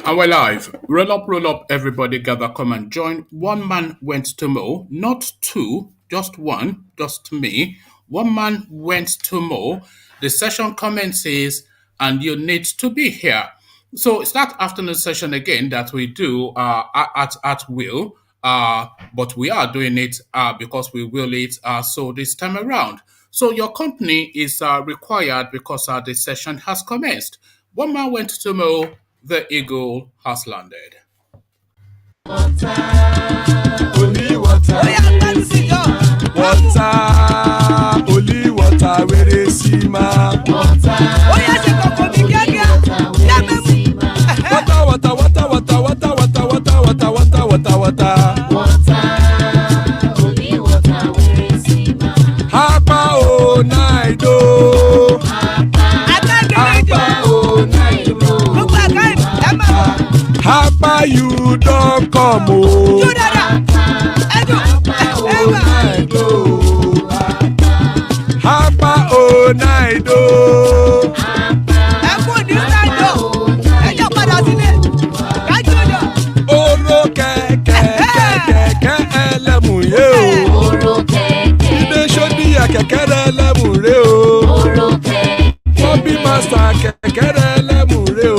And we're live. Roll up, everybody gather, come and join. One man went to mow, not two, just one, just me. One man went to mow. The session commences, and you need to be here. So it's that afternoon session again that we do at will, but we are doing it because we will it so this time around. So your company is required because the session has commenced. One man went to mow, the eagle has landed. Water, only water. Water, only water. Where is Sima? Water, water, water, water, water, water, water, water, water, water, water. Only water. Where is Sima? Hapa o naido. Hapa you don't come oh. Hapa oh naido. Oro keke elemu ye o. Ide shodi ya keke elemu re o. Bobby master keke elemu re o.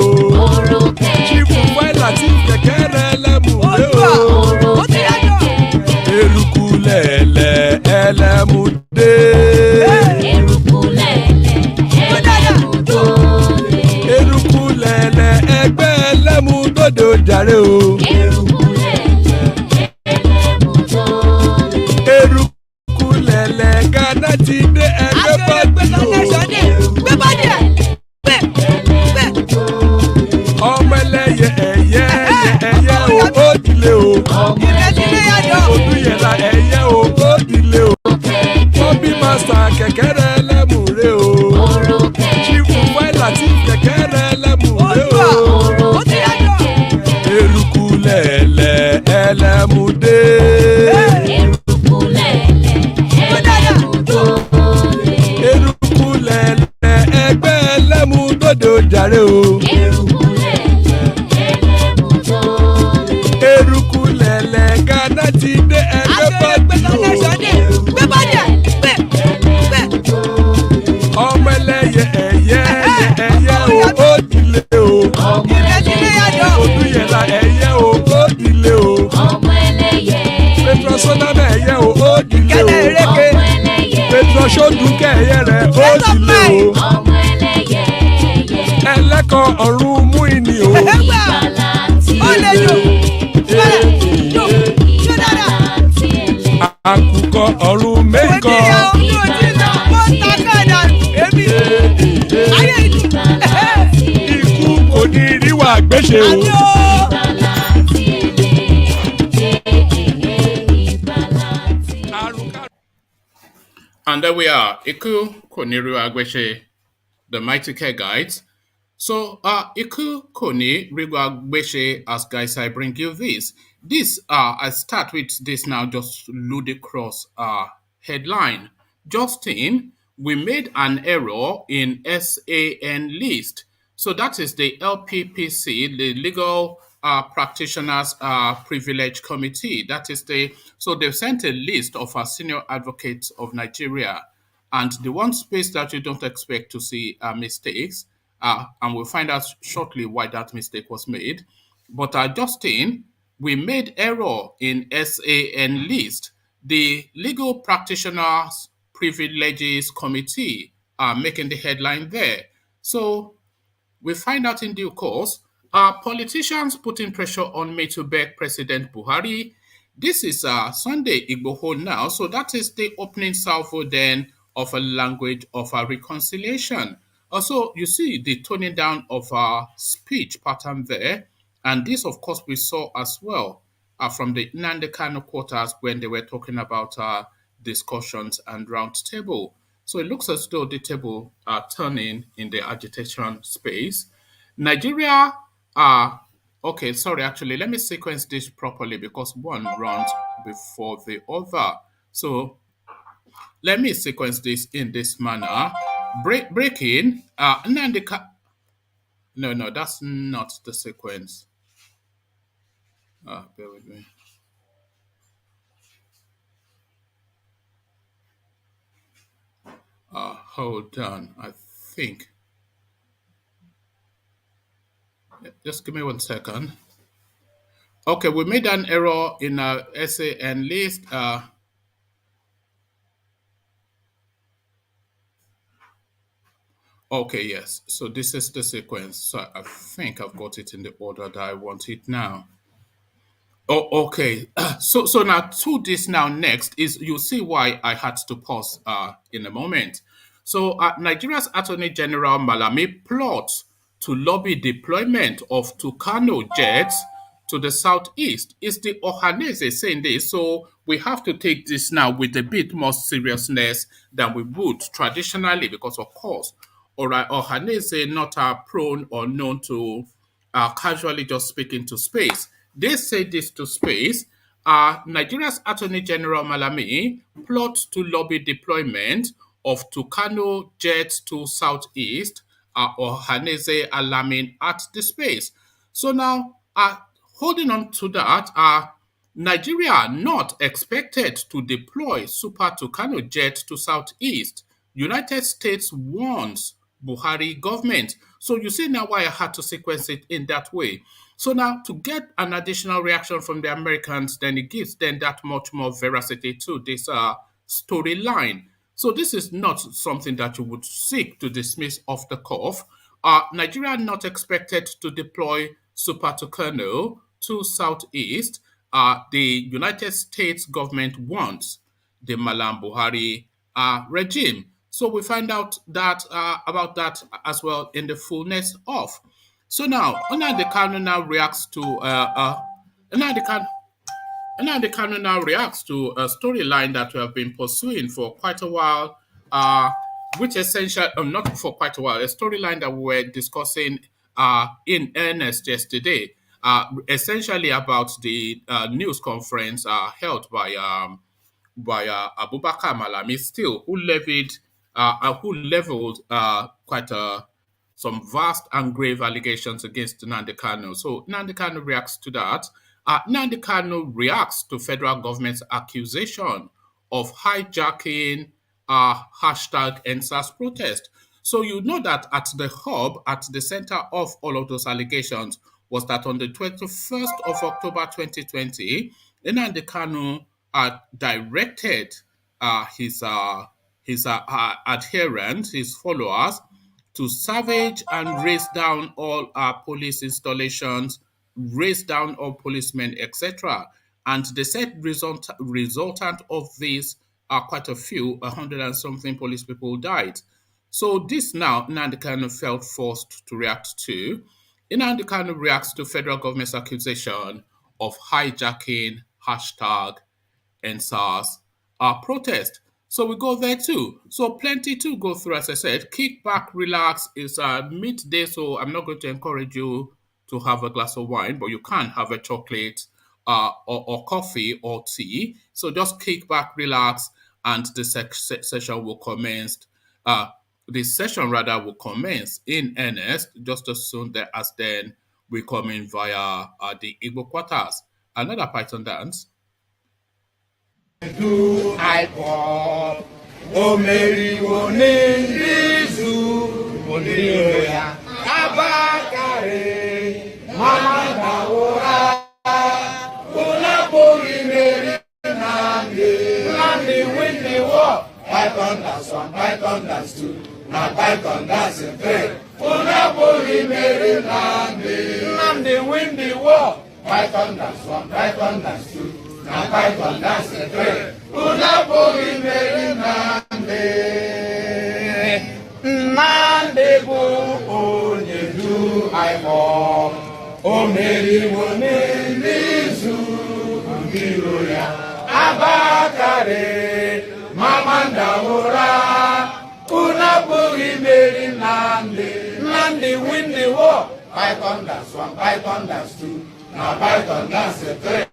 Láti kẹ̀kẹ́rẹ́ ẹlẹ́mùrẹ́ o. Eruku lẹ̀lẹ̀ ẹlẹ́mùdé. Eruku lẹ̀lẹ̀ ẹgbẹ́ ẹlẹ́mùdódò jàre o. Eruku lẹ̀lẹ̀ Ghana ti dé ẹgbẹ́ bọ́dì o. Ọmọ ẹlẹ́yẹ ẹ̀yẹ o ó dilé o. Olúyẹ̀lá ẹ̀yẹ o ó dilé o. Bobby master kẹ̀kẹ́rẹ́ ẹlẹ́mùrẹ́ o. Chifu wáìlà tí kẹ̀kẹ́rẹ́ ẹlẹ́mùrẹ́ o. Eruku lẹ̀lẹ̀ ẹlẹ́mùdé. Eruku lẹ̀lẹ̀ ẹgbẹ́ ẹlẹ́mùdódò jàre o. Eruku lẹ̀lẹ̀ Ghana ti dé ẹgbẹ́ bọ́dì o. Ọmọ ẹlẹ́yẹ ẹ̀yẹ o ó dilé o. Olúyẹ̀lá ẹ̀yẹ o ó dilé o. Petrosoname ẹ̀yẹ o ó dilé o. Petrosodunke ẹ̀yẹ rẹ̀ ó dilé o. Ẹlẹ́kọ̀ ọ̀run mú ìní o. Àkùkọ ọ̀run mẹ́kọ̀. Ikú kò ní ríwà gbéṣe o. And there we are. Iku Koniru Agweshe, the mighty care guides. So, Iku Koni Rigwagweshe, as guys, I bring you this. I start with this now, just ludicrous headline. Justin, we made an error in SAN list. So that is the LPPC, the Legal Practitioners Privilege Committee. So they've sent a list of our senior advocates of Nigeria. And the one space that you don't expect to see mistakes, and we'll find out shortly why that mistake was made. But Justin, we made error in SAN list. The Legal Practitioners Privileges Committee are making the headline there. So we find out in due course. Politicians putting pressure on me to beg President Buhari. This is Sunday Igboho now. So that is the opening salvo then of a language of reconciliation. Also, you see the toning down of our speech pattern there. And this, of course, we saw as well from the Nnamdi Kanu quarters when they were talking about discussions and round table. So it looks as though the table are turning in the agitation space. Nigeria, okay, sorry, actually, let me sequence this properly because one runs before the other. So let me sequence this in this manner. Breaking. No, that's not the sequence. Bear with me. Hold on. I think. Just give me 1 second. Okay, we made an error in our essay and list. Okay, yes. So this is the sequence. So I think I've got it in the order that I want it now. Oh, okay. So now to this now next is you see why I had to pause in a moment. So Nigeria's Attorney General Malami plots to lobby deployment of TUCANO jets to the southeast. Is the Ohanaeze saying this? So we have to take this now with a bit more seriousness than we would traditionally, because of course, all right, Ohanaeze not prone or known to casually just speaking to space. They say this to space. Nigeria's Attorney General Mallami plots to lobby deployment of TUCANO jets to southeast or Ohanaeze alarming at the space. So now, holding on to that, Nigeria not expected to deploy Super Tucano jet to southeast. United States warns Buhari government. So you see now why I had to sequence it in that way. So now to get an additional reaction from the Americans, then it gives them that much more veracity to this storyline. So this is not something that you would seek to dismiss off the cuff. Nigeria not expected to deploy Super Tucano to southeast. The United States government wants the Malam Buhari regime. So we find out that about that as well in the fullness of. So now, Nnamdi Kanu now reacts to Nnamdi Kanu now reacts to a storyline that we have been pursuing for quite a while, which essentially, not for quite a while, a storyline that we were discussing in earnest yesterday, essentially about the news conference held by Abubakar Malami, still who leveled quite some vast and grave allegations against Nnamdi Kanu. So Nnamdi Kanu reacts to that. Nnamdi Kanu reacts to federal government's accusation of hijacking hashtag ENDSARS protest. So you know that at the hub, at the center of all of those allegations, was that on the 21st of October 2020, Nnamdi Kanu directed his adherents, his followers, to savage and race down all police installations, race down all policemen, etc. And they said resultant of this are quite a few, 100 and something police people died. So this now, Nnamdi Kanu felt forced to react to. Nnamdi Kanu reacts to federal government's accusation of hijacking hashtag ENDSARS protest. So we go there too. So plenty to go through, as I said. Kick back, relax. It's midday, so I'm not going to encourage you to have a glass of wine, but you can have a chocolate or coffee or tea. So just kick back, relax, and the session will commence. This session rather will commence in earnest just as soon as then we come in via the Igbo quarters. Another Python dance. Do I pop? O Mary Wonizu, Woniya, Abakare, Mama Daora, Unapoli Mary Nandi, win the war. Python dance 1, Python dance 2, now Python dance 3. Unapoli Mary Nandi, win the war. Python dance 1, Python dance 2. Na Python dance 3, una bogi meri nande, nande bu onye du aimo, o meri wone nizu mbiroya, abakare, mamanda ora, una bogi meri nande, nande win the war. Python dance 1, Python dance 2, na Python dance 3.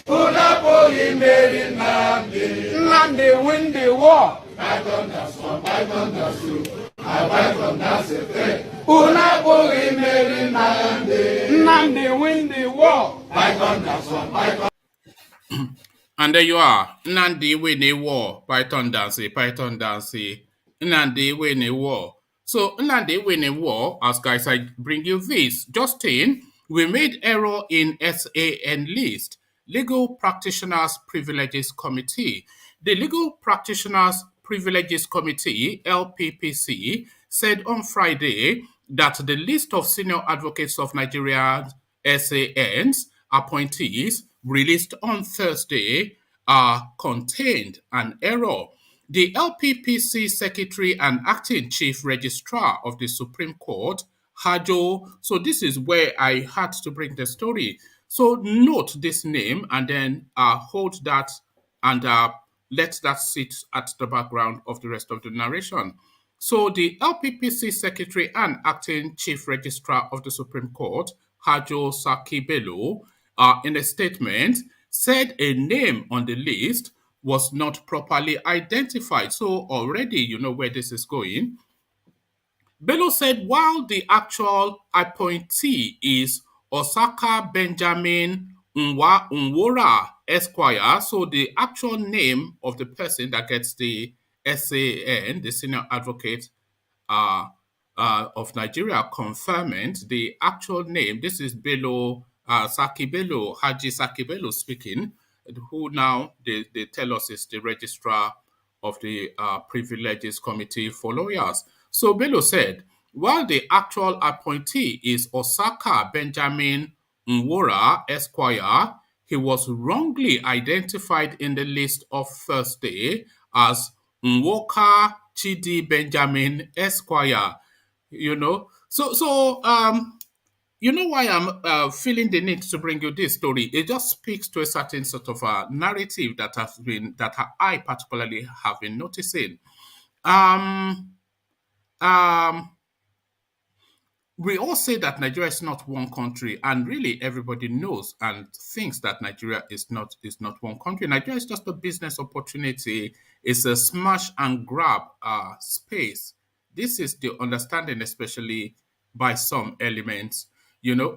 Una boy meri nandi, Nnamdi win the war. Python that's one, Python that's two, and Python that's a three. Unaburi Mary Nnamdi. Nnamdi win the war. Python that's one, Python. And there you are. Nnamdi win a war. Python dance, Python dance. Nnamdi win a war. So Nnamdi win a war. As guys, I bring you this. Justin, we made error in SAN list. Legal Practitioners Privileges Committee. The Legal Practitioners Privileges Committee, LPPC, said on Friday that the list of senior advocates of Nigeria SANs appointees released on Thursday contained an error. The LPPC Secretary and Acting Chief Registrar of the Supreme Court, Hajo, so this is where I had to bring the story. So note this name and then hold that and let that sit at the background of the rest of the narration. So the LPPC Secretary and Acting Chief Registrar of the Supreme Court, Hajo Sakibelo, in a statement, said a name on the list was not properly identified. So already you know where this is going. Bello said while the actual appointee is Osaka Benjamin Nwora Esquire, so the actual name of the person that gets the SAN, the Senior Advocate uh, of Nigeria conferment, the actual name, this is Bello Saki Bello, Haji Saki Bello speaking, who now they tell us is the registrar of the Privileges Committee for Lawyers. So Bello said, while the actual appointee is Osaka Benjamin Nwora Esquire, he was wrongly identified in the list of Thursday as Nwoka Chidi Benjamin Esquire. You know, you know why I'm feeling the need to bring you this story? It just speaks to a certain sort of narrative that I particularly have been noticing. Um, um, we all say that Nigeria is not one country, and really everybody knows and thinks that Nigeria is not one country. Nigeria is just a business opportunity. It's a smash and grab space. This is the understanding, especially by some elements. You know,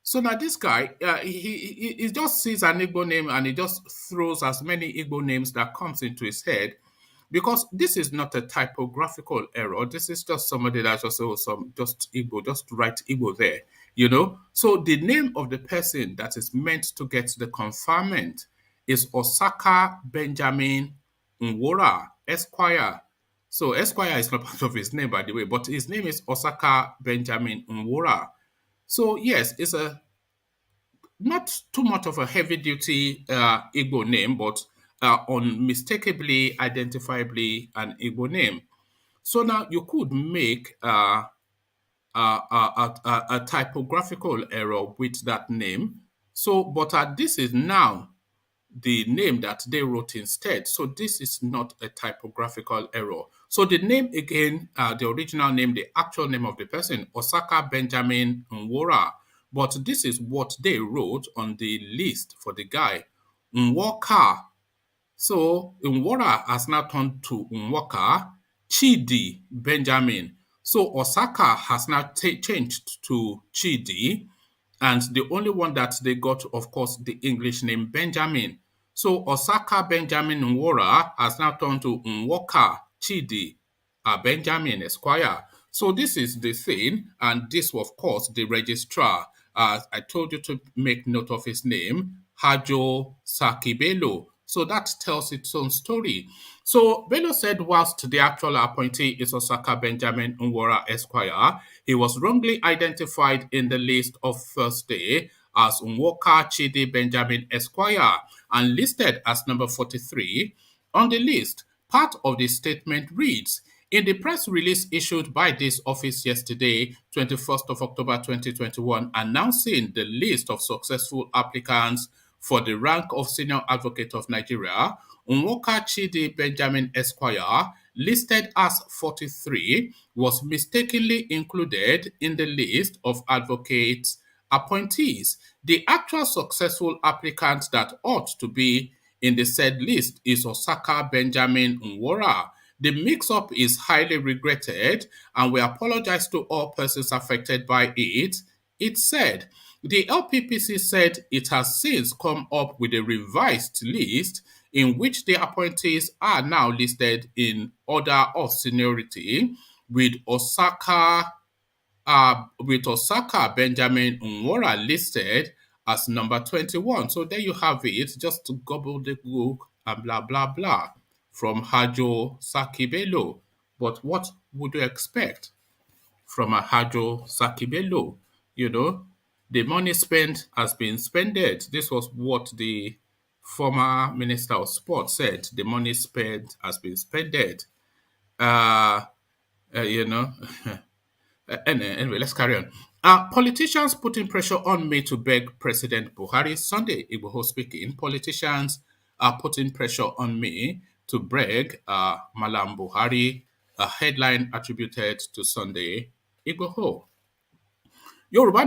so now this guy, he just sees an Igbo name and he just throws as many Igbo names that comes into his head because this is not a typographical error. This is just somebody that just just Igbo, just write Igbo there, you know. So the name of the person that is meant to get the conferment is Osaka Benjamin Nwora Esquire. So Esquire is not part of his name, by the way, but his name is Osaka Benjamin Nwora. So yes, it's a not too much of a heavy duty Igbo name, but unmistakably, identifiably an Igbo name. So now you could make a typographical error with that name. So, but this is now the name that they wrote instead. So this is not a typographical error. So the name again, the original name, the actual name of the person, Osaka Benjamin Nwora. But this is what they wrote on the list for the guy, Nwoka. So Nwora has now turned to Nwoka, Chidi Benjamin. So Osaka has now changed to Chidi. And the only one that they got, of course, the English name Benjamin. So Osaka Benjamin Nwora has now turned to Nwoka Chidi Benjamin Esquire. So this is the thing, and this, of course, the registrar. I told you to make note of his name, Hajo Sakibelo. So that tells its own story. So Bello said whilst the actual appointee is Osaka Benjamin Nwora Esquire, he was wrongly identified in the list of Thursday as Nwoka Chidi Benjamin Esquire and listed as number 43 on the list. Part of the statement reads, in the press release issued by this office yesterday, 21st of October 2021, announcing the list of successful applicants for the rank of Senior Advocate of Nigeria, Nwoka Chidi Benjamin Esquire, listed as 43, was mistakenly included in the list of advocates appointees. The actual successful applicant that ought to be in the said list is Osaka Benjamin Nwora. The mix-up is highly regretted, and we apologize to all persons affected by it. It said, the LPPC said it has since come up with a revised list in which the appointees are now listed in order of seniority, with Osaka Benjamin Nwora listed as number 21. So there you have it, just to gobble the book and blah, blah, blah from Hajo Sakibelo. But what would you expect from a Hajo Sakibelo? You know, the money spent has been spended. This was what the former Minister of Sport said. The money spent has been spended. You know, anyway, let's carry on. Politicians putting pressure on me to beg President Buhari. Sunday, Igboho speaking. Politicians are putting pressure on me to beg Malam Buhari. A headline attributed to Sunday, Igboho. Yoruba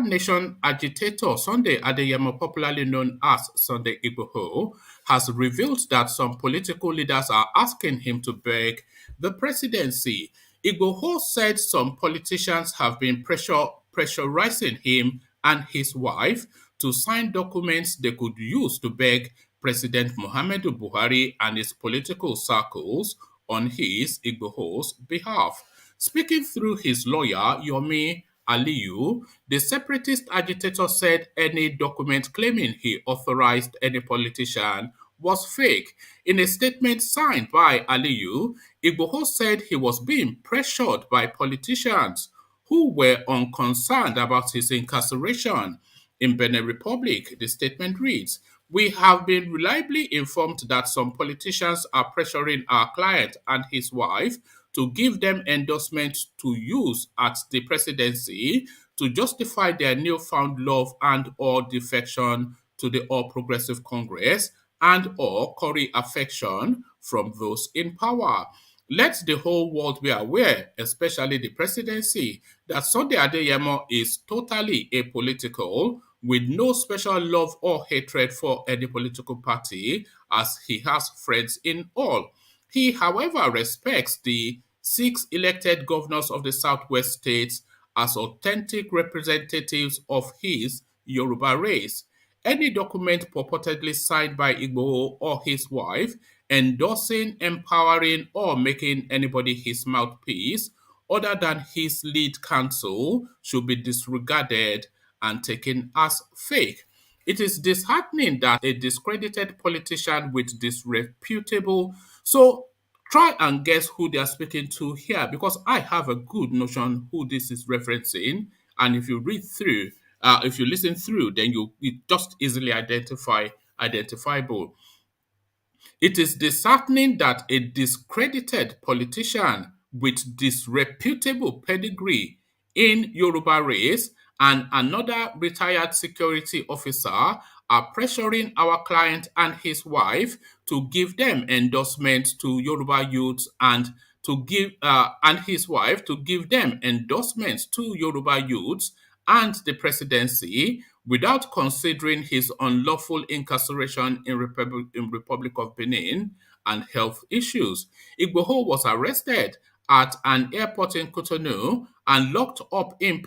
Nation agitator Sunday Adeyemo, popularly known as Sunday Igboho, has revealed that some political leaders are asking him to beg the presidency. Igboho said some politicians have been pressurizing him and his wife to sign documents they could use to beg President Muhammadu Buhari and his political circles on his, Igboho's, behalf. Speaking through his lawyer, Yomi Aliyu, the separatist agitator said any document claiming he authorized any politician was fake. In a statement signed by Aliyu, Igboho said he was being pressured by politicians who were unconcerned about his incarceration. In Benin Republic, the statement reads, "We have been reliably informed that some politicians are pressuring our client and his wife to give them endorsement to use at the presidency to justify their newfound love and or defection to the All Progressive Congress and or curry affection from those in power. Let the whole world be aware, especially the presidency, that Sunday Adeyemo is totally apolitical, with no special love or hatred for any political party, as he has friends in all. He, however, respects the 6 elected governors of the Southwest states as authentic representatives of his Yoruba race. Any document purportedly signed by Igboho or his wife endorsing, empowering, or making anybody his mouthpiece other than his lead counsel should be disregarded and taken as fake. It is disheartening that a discredited politician with disreputable. So try and guess who they are speaking to here, because I have a good notion who this is referencing. And if you read through, if you listen through, then you just easily identifiable. It is disheartening that a discredited politician with disreputable pedigree in Yoruba race and another retired security officer are pressuring our client and his wife to give them endorsement to Yoruba youths and his wife to give them endorsements to Yoruba youths and the presidency without considering his unlawful incarceration in Republic of Benin and health issues. Igboho was arrested at an airport in Cotonou and locked up in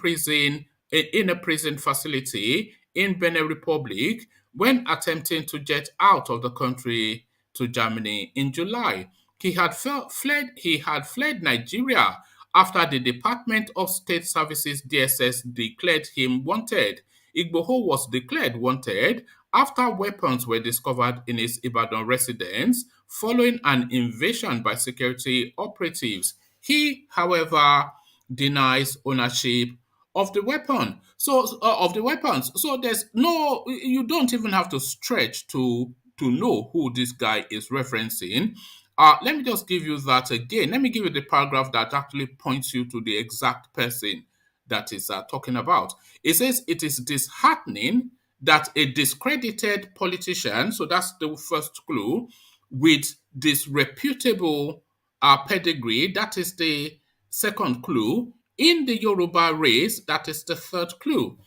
a prison facility in Benin Republic when attempting to jet out of the country to Germany in July. He had fled Nigeria after the Department of State Services DSS declared him wanted. Igboho was declared wanted after weapons were discovered in his Ibadan residence following an invasion by security operatives. He, however, denies ownership of the weapon. Of the weapons. So there's no, you don't even have to stretch to know who this guy is referencing. Let me just give you that again. Let me give you the paragraph that actually points you to the exact person that is talking about. It says it is disheartening that a discredited politician, so that's the first clue, with disreputable pedigree, that is the second clue, in the Yoruba race, that is the third clue.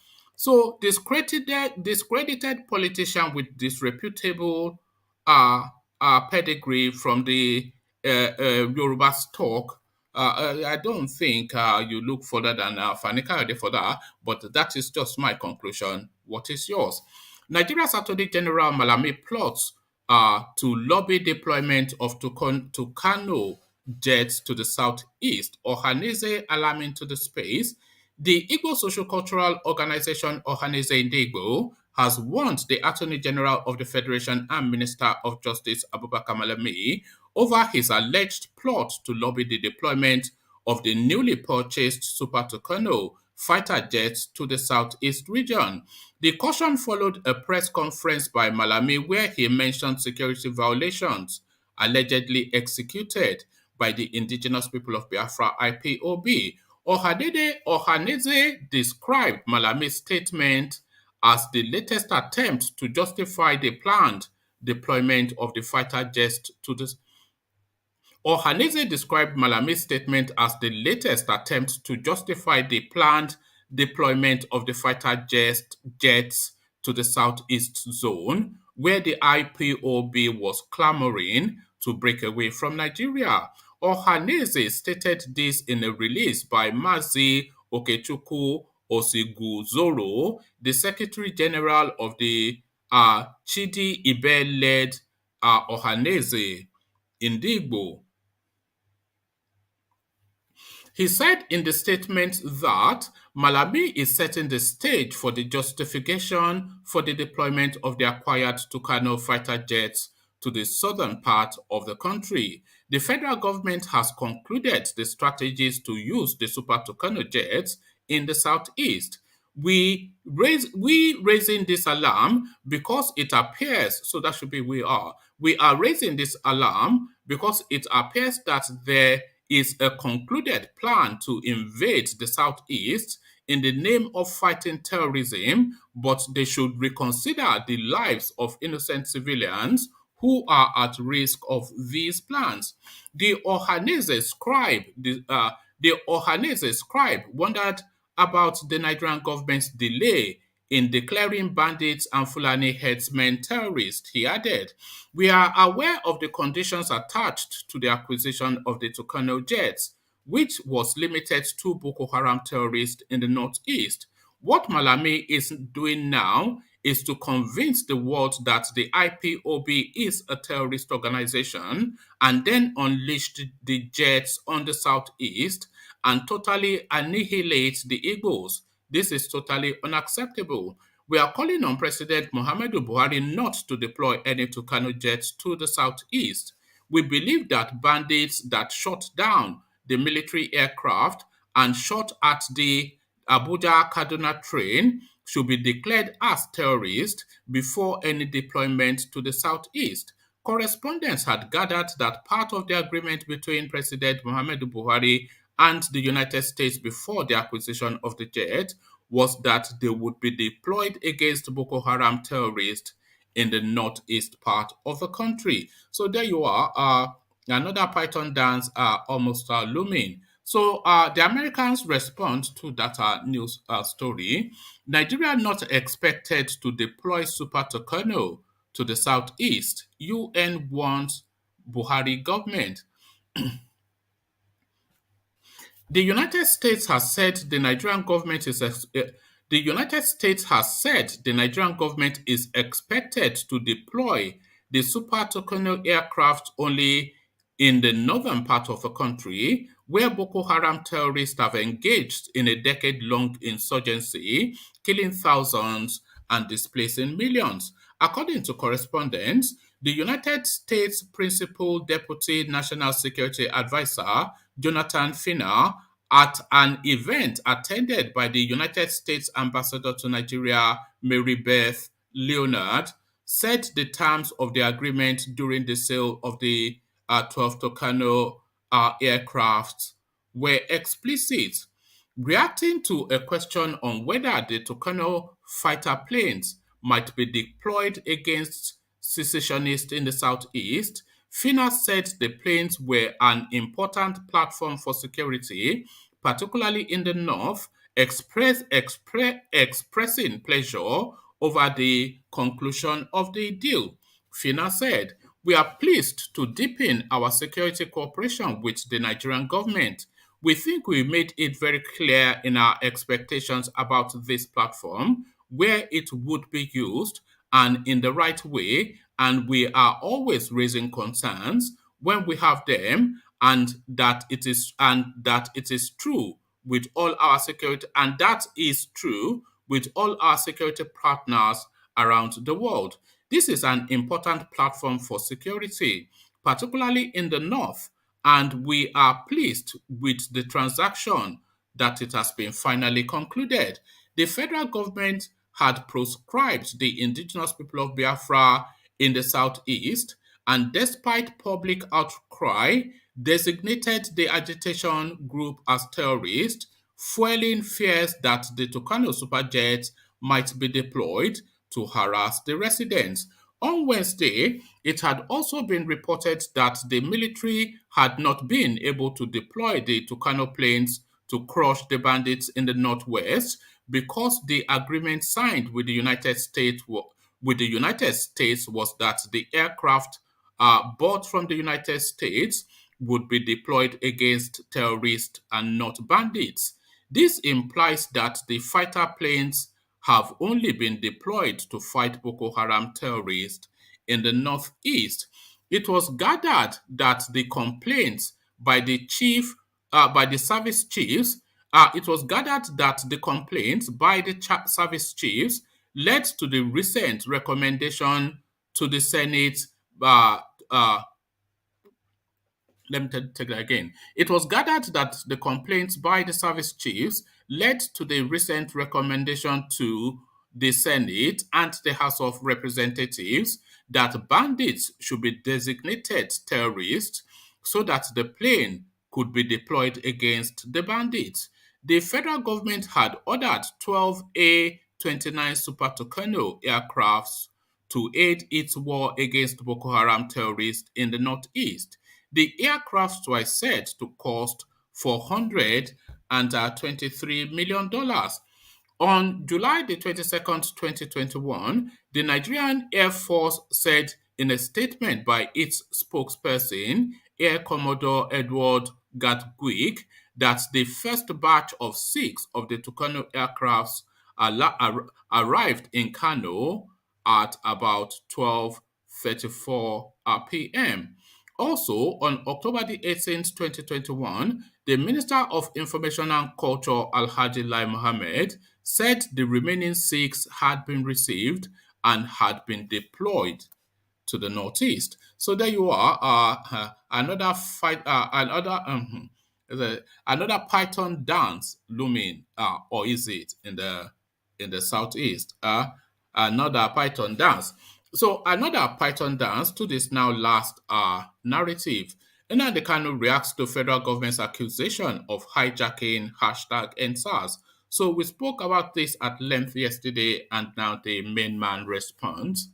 So discredited politician with disreputable uh, pedigree from the Yoruba stock. I don't think you look further than Fani Kayode for that, but that is just my conclusion. What is yours? Nigeria's Attorney General Malami plots to lobby deployment of Tucano jets to the southeast, Ohanaeze alarming to the space. The Igbo Social-Cultural Organization Ohanaeze Ndigbo has warned the Attorney General of the Federation and Minister of Justice Abubakar Malami over his alleged plot to lobby the deployment of the newly purchased Super Tucano fighter jets to the southeast region. The caution followed a press conference by Malami where he mentioned security violations allegedly executed by the indigenous people of Biafra IPOB. Ohanaeze described Malami's statement as the latest attempt to justify the planned deployment of the fighter jets to the Ohanaeze described Malami's statement as the latest attempt to justify the planned deployment of the fighter jets to the southeast zone, where the IPOB was clamoring to break away from Nigeria. Ohanaeze stated this in a release by Mazi Okechukwu Osiguzoro, the Secretary General of the Chidi Ibe-led Ohanaeze Ndigbo. He said in the statement that Malami is setting the stage for the justification for the deployment of the acquired Tucano fighter jets to the southern part of the country. The federal government has concluded the strategies to use the Super Tucano jets in the southeast. We raising this alarm because it appears, so that should be we are raising this alarm because it appears that there is a concluded plan to invade the southeast in the name of fighting terrorism, but they should reconsider the lives of innocent civilians who are at risk of these plans. The Ohanaeze scribe wondered about the Nigerian government's delay in declaring bandits and Fulani headsmen terrorists. He added, "We are aware of the conditions attached to the acquisition of the Tucano jets, which was limited to Boko Haram terrorists in the northeast. What Malami is doing now is to convince the world that the IPOB is a terrorist organization and then unleash the jets on the southeast and totally annihilate the Igbos. This is totally unacceptable. We are calling on President Muhammadu Buhari not to deploy any Tucano jets to the southeast. We believe that bandits that shot down the military aircraft and shot at the Abuja-Kaduna train should be declared as terrorists before any deployment to the southeast." Correspondents had gathered that part of the agreement between President Muhammadu Buhari and the United States before the acquisition of the jet was that they would be deployed against Boko Haram terrorists in the northeast part of the country. So there you are, another Python dance almost looming. So the Americans respond to that news story. Nigeria not expected to deploy Super Tucano to the southeast. UN wants Buhari government. The United States has said the Nigerian government is the United States has said the Nigerian government is expected to deploy the Super Tucano aircraft only in the northern part of the country, where Boko Haram terrorists have engaged in a decade-long insurgency, killing thousands and displacing millions. According to correspondents, the United States Principal Deputy National Security Advisor, Jonathan Finner, at an event attended by the United States Ambassador to Nigeria, Mary Beth Leonard, said the terms of the agreement during the sale of the 12 Tucano aircraft were explicit. Reacting to a question on whether the Tucano fighter planes might be deployed against secessionists in the southeast, Finner said the planes were an important platform for security, particularly in the north, expressing pleasure over the conclusion of the deal. Fina said, "We are pleased to deepen our security cooperation with the Nigerian government. We think we made it very clear in our expectations about this platform, where it would be used and in the right way, and we are always raising concerns when we have them, and that it is true with all our security and that is true with all our security partners around the world. This is an important platform for security, particularly in the north, and we are pleased with the transaction that it has been finally concluded." The federal government had proscribed the indigenous people of Biafra in the southeast, and despite public outcry, designated the agitation group as terrorist, fueling fears that the TUCANO superjets might be deployed to harass the residents. On Wednesday, it had also been reported that the military had not been able to deploy the TUCANO planes to crush the bandits in the northwest because the agreement signed with the United States was that the aircraft bought from the United States would be deployed against terrorists and not bandits. This implies that the fighter planes have only been deployed to fight Boko Haram terrorists in the northeast. It was gathered that the complaints by the service chiefs, service chiefs led to the recent recommendation to the Senate. Uh, uh, Let me take that again. It was gathered that the complaints by the service chiefs led to the recent recommendation to the Senate and the House of Representatives that bandits should be designated terrorists so that the plane could be deployed against the bandits. The federal government had ordered 12 A-29 Super Tucano aircrafts to aid its war against Boko Haram terrorists in the northeast. The aircrafts were said to cost $423 million. On July the 22nd, 2021, the Nigerian Air Force said in a statement by its spokesperson, Air Commodore Edward Gatwick, that the first batch of 6 of the Tucano aircrafts arrived in Kano at about 12:34 p.m. Also, on October the 18th, 2021, the Minister of Information and Culture, Alhaji Lai Mohammed, said the remaining 6 had been received and had been deployed to the northeast. So there you are, another fight, another Python dance looming, or is it in the southeast? Another Python dance. So another Python dance to this now last narrative. Nnamdi Kanu reacts to federal government's accusation of hijacking #ENDSARS. So we spoke about this at length yesterday, and now the main man responds.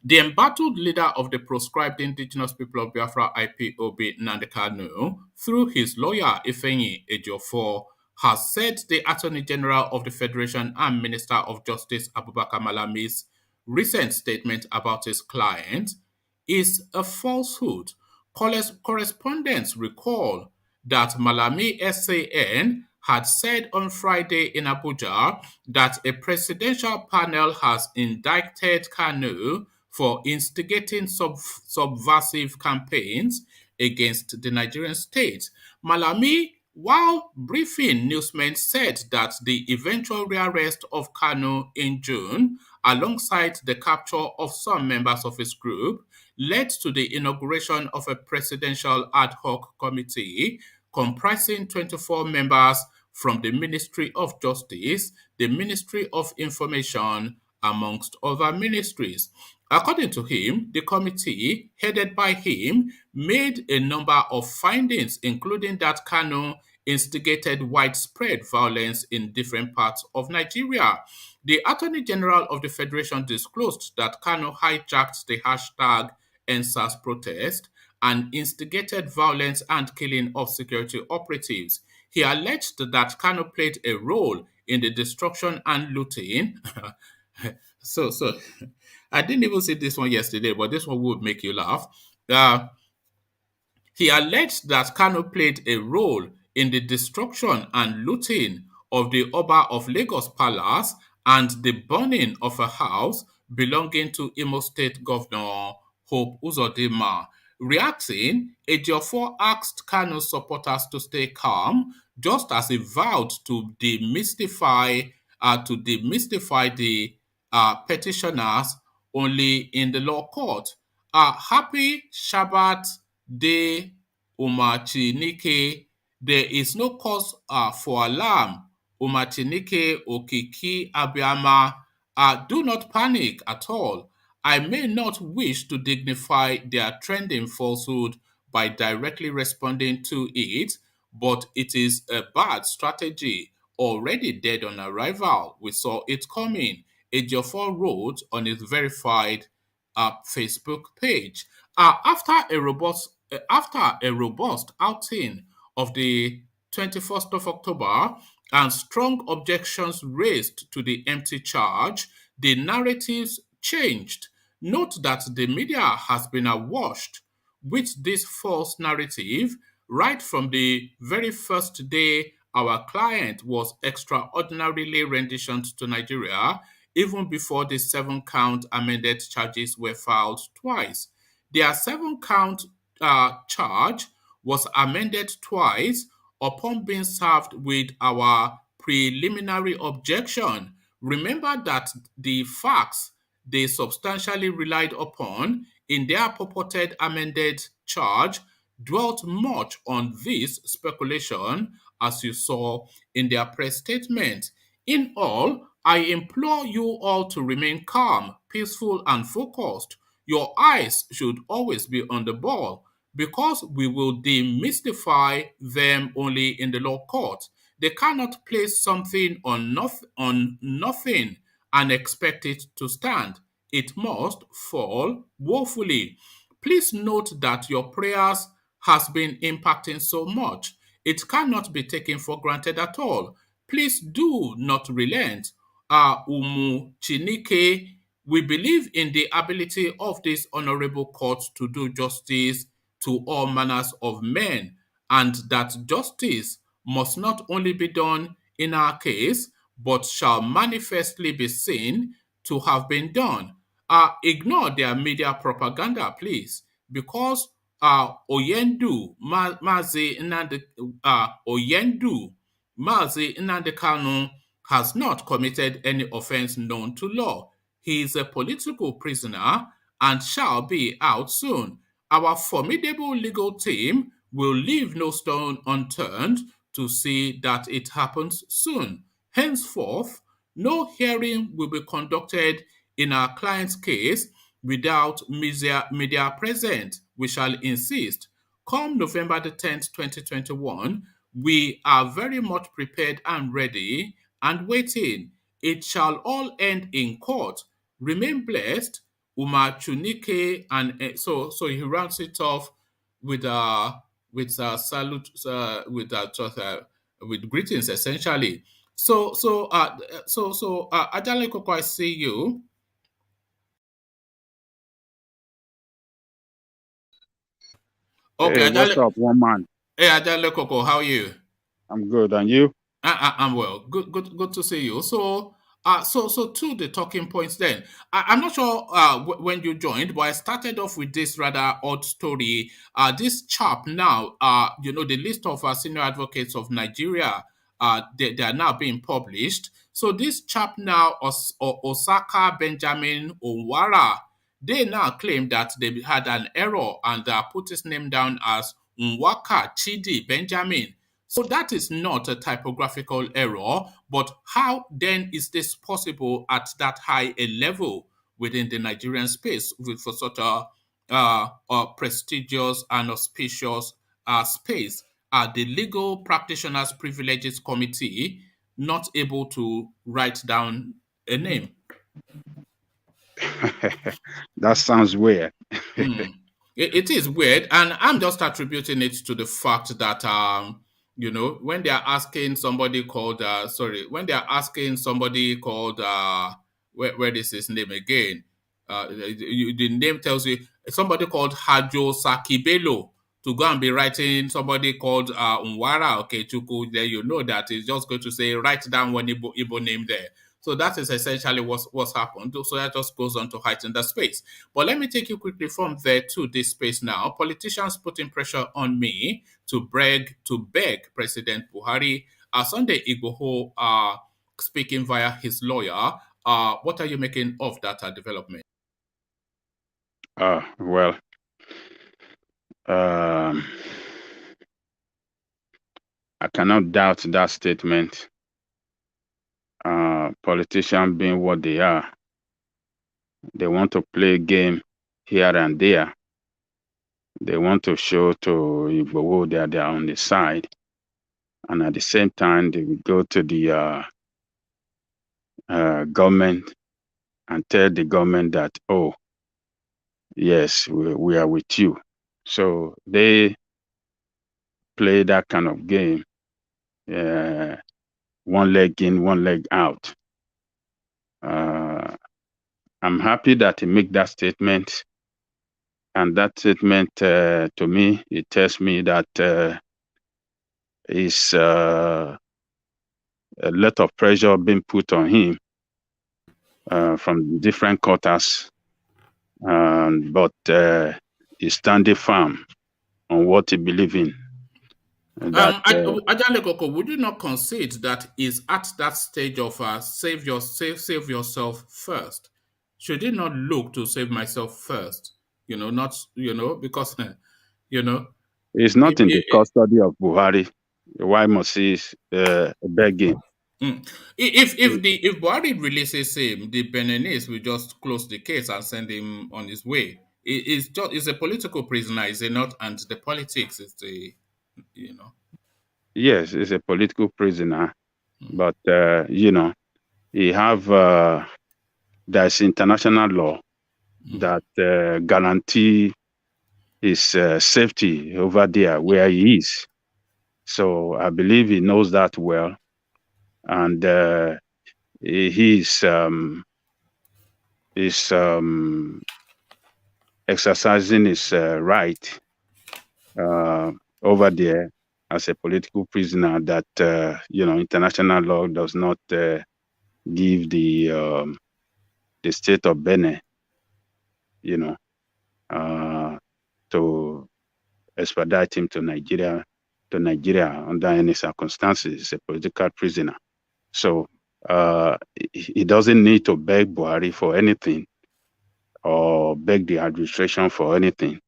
The embattled leader of the proscribed indigenous people of Biafra IPOB, Nnamdi Kanu, through his lawyer Ifeanyi Ejiofor, has said the Attorney General of the Federation and Minister of Justice Abubakar Mallami's recent statement about his client is a falsehood. Correspondents recall that Mallami SAN had said on Friday in Abuja that a presidential panel has indicted Kanu for instigating subversive campaigns against the Nigerian state. Mallami, while briefing newsmen, said that the eventual rearrest of Kanu in June, alongside the capture of some members of his group, led to the inauguration of a presidential ad hoc committee comprising 24 members from the Ministry of Justice, the Ministry of Information, amongst other ministries. According to him, the committee, headed by him, made a number of findings, including that Kanu instigated widespread violence in different parts of Nigeria. The Attorney General of the Federation disclosed that Kanu hijacked the #ENDSARS protest and instigated violence and killing of security operatives. He alleged that Kanu played a role in the destruction and looting. so I didn't even see this one yesterday, but this one would make you laugh. Uh, he alleged that Kanu played a role in the destruction and looting of the Oba of Lagos Palace and the burning of a house belonging to Imo State Governor Hope Uzodinma. Reacting, Ejiofor asked Kanu supporters to stay calm, just as he vowed to demystify the petitioners only in the law court. Happy Shabbat Day Umachinike. There is no cause for alarm. Umachinike Okiki Abiyama. Do not panic at all. I may not wish to dignify their trending falsehood by directly responding to it, but it is a bad strategy. Already dead on arrival. We saw it coming. Ejiofor wrote on his verified Facebook page. After a robust outing of the 21st of October and strong objections raised to the empty charge, the narratives changed. Note that the media has been awash with this false narrative right from the very first day our client was extraordinarily renditioned to Nigeria, even before the 7-count amended charges were filed twice. Their 7-count charge was amended twice upon being served with our preliminary objection. Remember that the facts they substantially relied upon in their purported amended charge dwelt much on this speculation, as you saw in their press statement. In all, I implore you all to remain calm, peaceful, and focused. Your eyes should always be on the ball because we will demystify them only in the law court. They cannot place something on nothing and expect it to stand. It must fall woefully. Please note that your prayers has been impacting so much. It cannot be taken for granted at all. Please do not relent. Umu Chinike, we believe in the ability of this honorable court to do justice to all manners of men, and that justice must not only be done in our case, but shall manifestly be seen to have been done. Ignore their media propaganda, please, because Oyendu, Mazi Nnamdi Kanu has not committed any offense known to law. He is a political prisoner and shall be out soon. Our formidable legal team will leave no stone unturned to see that it happens soon. Henceforth, no hearing will be conducted in our client's case without media present. We shall insist. Come November the 10th, 2021, we are very much prepared and ready and waiting. It shall all end in court. Remain blessed, Uma Chunike, and so he rounds it off with salute with greetings essentially. Ajale Koko, I see you. Okay, hey, what's up, one man? Hey, Ajale Koko, how are you? I'm good, and you? I'm well. Good to see you. So to the talking points then. I'm not sure when you joined, but I started off with this rather odd story. This chap now, the list of senior advocates of Nigeria, they are now being published. So this chap now, Osaka Benjamin Onwara, they now claim that they had an error and put his name down as Nwaka Chidi Benjamin. So that is not a typographical error, but how then is this possible at that high a level within the Nigerian space for such a prestigious and auspicious space? Are the Legal Practitioners Privileges Committee not able to write down a name? That sounds weird. It is weird, and I'm just attributing it to the fact that when they are asking somebody called, when they are asking somebody called, where is his name again? The name tells you somebody called Hajo Sakibelo to go and be writing somebody called Nwara Okechukwu, then you know that it's just going to say, write down one Igbo name there. So that is essentially what's happened. So that just goes on to heighten the space. But let me take you quickly from there to this space now. Politicians putting pressure on me to beg President Buhari. Sunday Igboho speaking via his lawyer. What are you making of that development? Well, I cannot doubt that statement. Politicians being what they are, they want to play a game here and there. They want to show to Igboho that they are on the side. And at the same time, they will go to the government and tell the government that, oh, yes, we are with you. So they play that kind of game, one leg in, one leg out. I'm happy that he made that statement. And that statement, to me, it tells me that is a lot of pressure being put on him from different quarters. But he's standing firm on what he believes in. Ajale Koko, would you not concede that is at that stage of save yourself first? Should he not look to save myself first? Not because he's not in the custody of Buhari. Why must he beg him? If Buhari releases him, the Beninese will just close the case and send him on his way. It's a political prisoner, is it not? And the politics is the Yes, he's a political prisoner, but he have there's international law that guarantee his safety over there where he is. So I believe he knows that well, and he's exercising his right over there as a political prisoner that international law does not give the state of Benin to expedite him to Nigeria under any circumstances. He's a political prisoner, so he doesn't need to beg Buhari for anything or beg the administration for anything,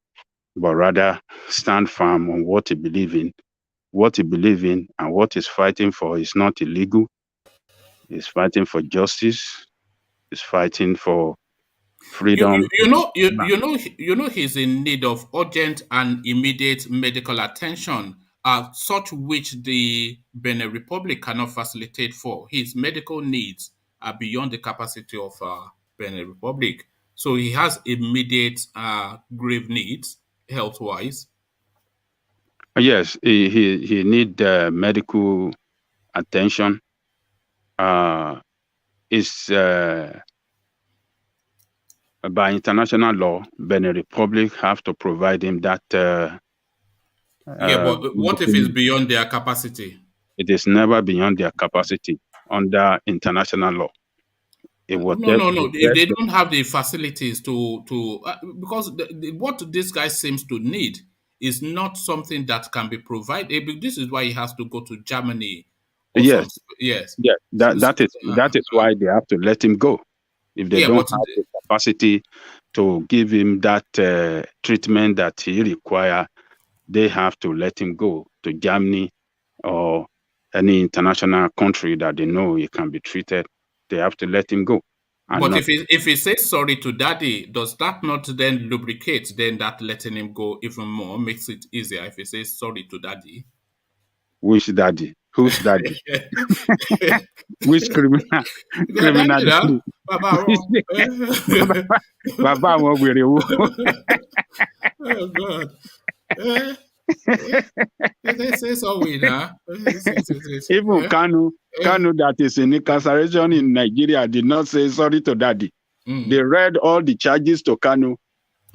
but rather stand firm on what he believes in. What he believes in and what he's fighting for is not illegal. He's fighting for justice. He's fighting for freedom. He's in need of urgent and immediate medical attention, such which the Benin Republic cannot facilitate for. His medical needs are beyond the capacity of Benin Republic. So he has immediate grave needs, health-wise. Yes, he need medical attention. It's by international law, Benin Republic have to provide him that. But what if it's beyond their capacity? It is never beyond their capacity under international law. No. If they don't have the facilities to because what this guy seems to need is not something that can be provided. This is why he has to go to Germany. Yes. That is why they have to let him go. If they don't have the capacity to give him that treatment that he requires, they have to let him go to Germany or any international country that they know he can be treated. They have to let him go. But if he says sorry to daddy, does that not then lubricate then that letting him go even more, makes it easier if he says sorry to daddy? Which daddy? Whose daddy? Which criminal? Criminal? Baba, Baba, oh God. It's all we now. Even Kanu that is in incarceration in Nigeria did not say sorry to daddy. They read all the charges to Kanu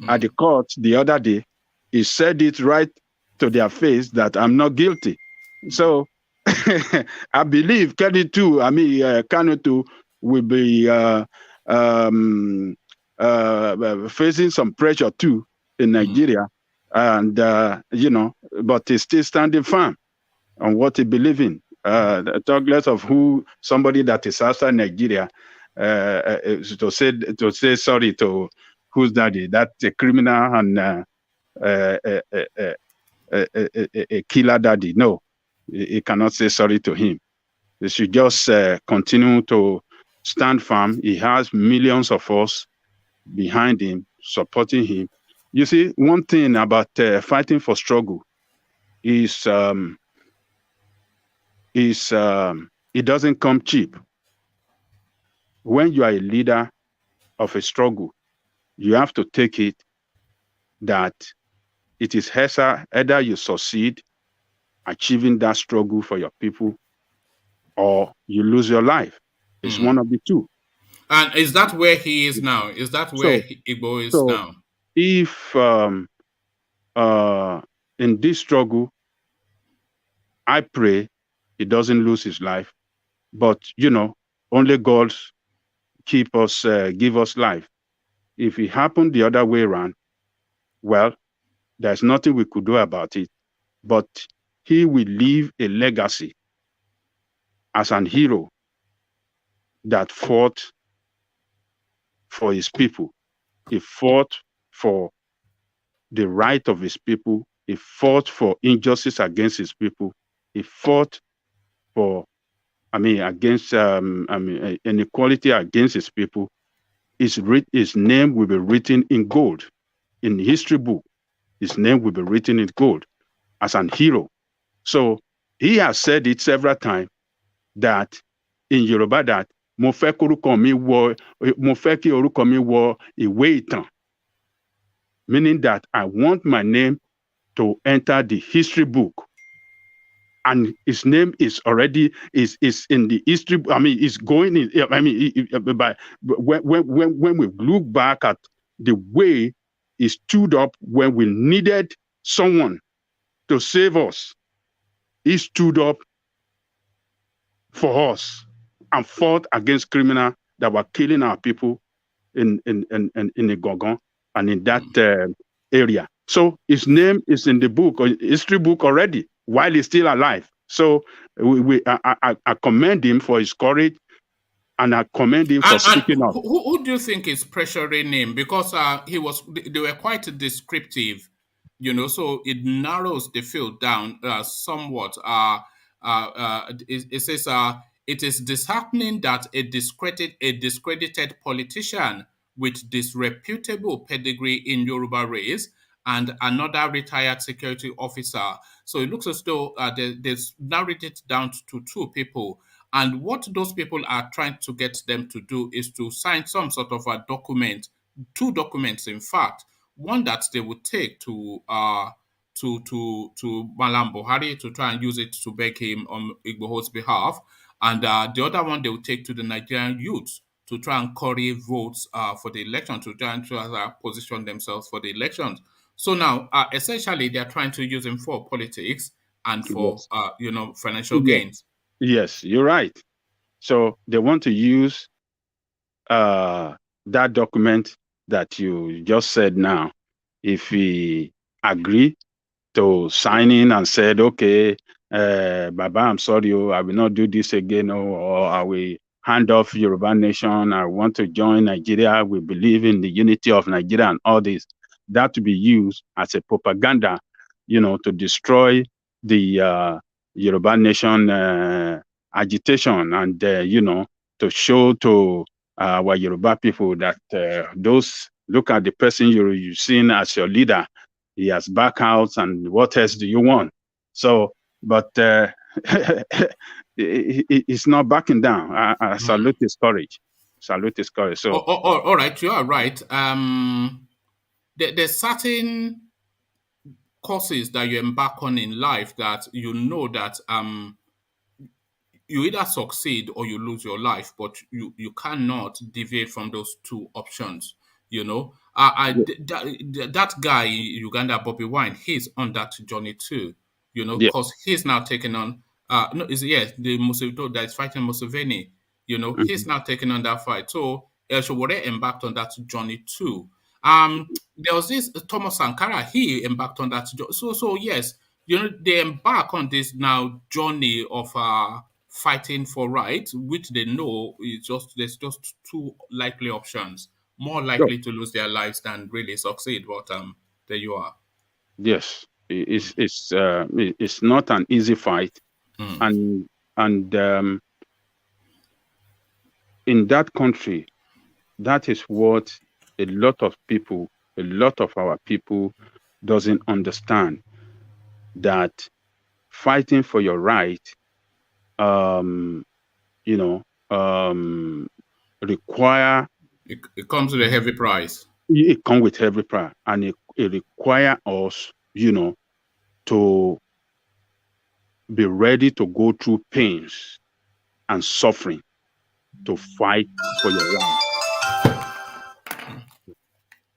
at the court the other day. He said it right to their face that I'm not guilty. So I believe Kanu too will be facing some pressure too in Nigeria, and but he's still standing firm on what he believes in. Talk less of somebody that is outside Nigeria to say sorry to who's daddy. That's a criminal and a killer daddy. No, he cannot say sorry to him. They should just continue to stand firm. He has millions of us behind him, supporting him. You see, one thing about fighting for struggle is it doesn't come cheap. When you are a leader of a struggle, you have to take it that it is either you succeed achieving that struggle for your people, or you lose your life. It's one of the two. And is that where he is now? Is that where Igboho is now? If in this struggle, I pray he doesn't lose his life, but only God give us life. If it happened the other way around, well, there's nothing we could do about it, but he will leave a legacy as an hero that fought for his people. He fought for the right of his people. He fought for injustice against his people. He fought for, against inequality against his people. His name will be written in gold in the history book. His name will be written in gold as an hero. So he has said it several times that in Yoruba that mo fẹ́ kí orúkọ mi wọ ìwé ìtàn, meaning that I want my name to enter the history book, and his name is already is in the history. It's going in. When we look back at the way he stood up when we needed someone to save us, he stood up for us and fought against criminals that were killing our people in Igboho and in that area. So his name is in the book, history book already, while he's still alive. So I commend him for his courage, and I commend him for speaking up. Who do you think is pressuring him? Because they were quite descriptive, so it narrows the field down somewhat. It says it is disheartening that a discredited politician with disreputable pedigree in Yoruba race and another retired security officer. So it looks as though they've narrowed it down to two people. And what those people are trying to get them to do is to sign some sort of a document, two documents, in fact, one that they would take to Malam Buhari to try and use it to beg him on Igboho's behalf, and the other one they will take to the Nigerian youth to try and curry votes for the election, to try and position themselves for the elections. So now, essentially, they are trying to use him for politics and for financial gains. Yes, you're right. So they want to use that document that you just said now. If we agree to sign in and said, okay, Baba, I'm sorry, I will not do this again, or I will hand off Yoruba nation, I want to join Nigeria, we believe in the unity of Nigeria and all this, that to be used as a propaganda, to destroy the Yoruba nation agitation, and, to show to our Yoruba people that those, look at the person you've seen as your leader, he has back out, and what else do you want? So, but it's not backing down. I salute his courage. Salute his courage. So, all right, you are right. There's certain courses that you embark on in life that you know that you either succeed or you lose your life, but you cannot deviate from those two options. You know, that guy in Uganda, Bobby Wine, he's on that journey too. You know, Yeah. because he's now taking on no, is yes, the Museveni that is fighting Museveni. You know, he's Mhm. now taking on that fight. So El Showore embarked on that journey too. There was this Thomas Sankara. He embarked on that. So yes, you know, they embark on this now journey of fighting for rights, which they know is just there's just two likely options, more Sure. likely to lose their lives than really succeed. But there you are. Yes. It's not an easy fight, Mm. and in that country, that is what a lot of people, a lot of our people, doesn't understand, that fighting for your right, um, you know, require It comes with a heavy price. it come with heavy price, and it require us, to be ready to go through pains and suffering to fight for your right.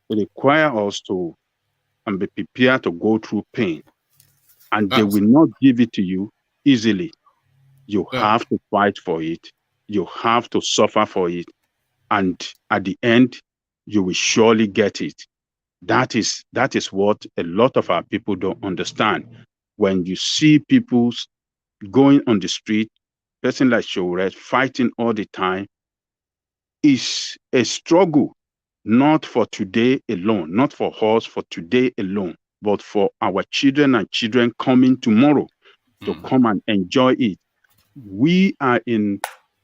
It require us to and be prepared to go through pain, and they Uh, will not give it to you easily. You uh, have to fight for it. You have to suffer for it, and at the end, you will surely get it. That is what a lot of our people don't understand. When you see people going on the street, person like Showret fighting all the time, is a struggle, not for today alone, not for us for today alone, but for our children and children coming tomorrow to come and enjoy it. We are in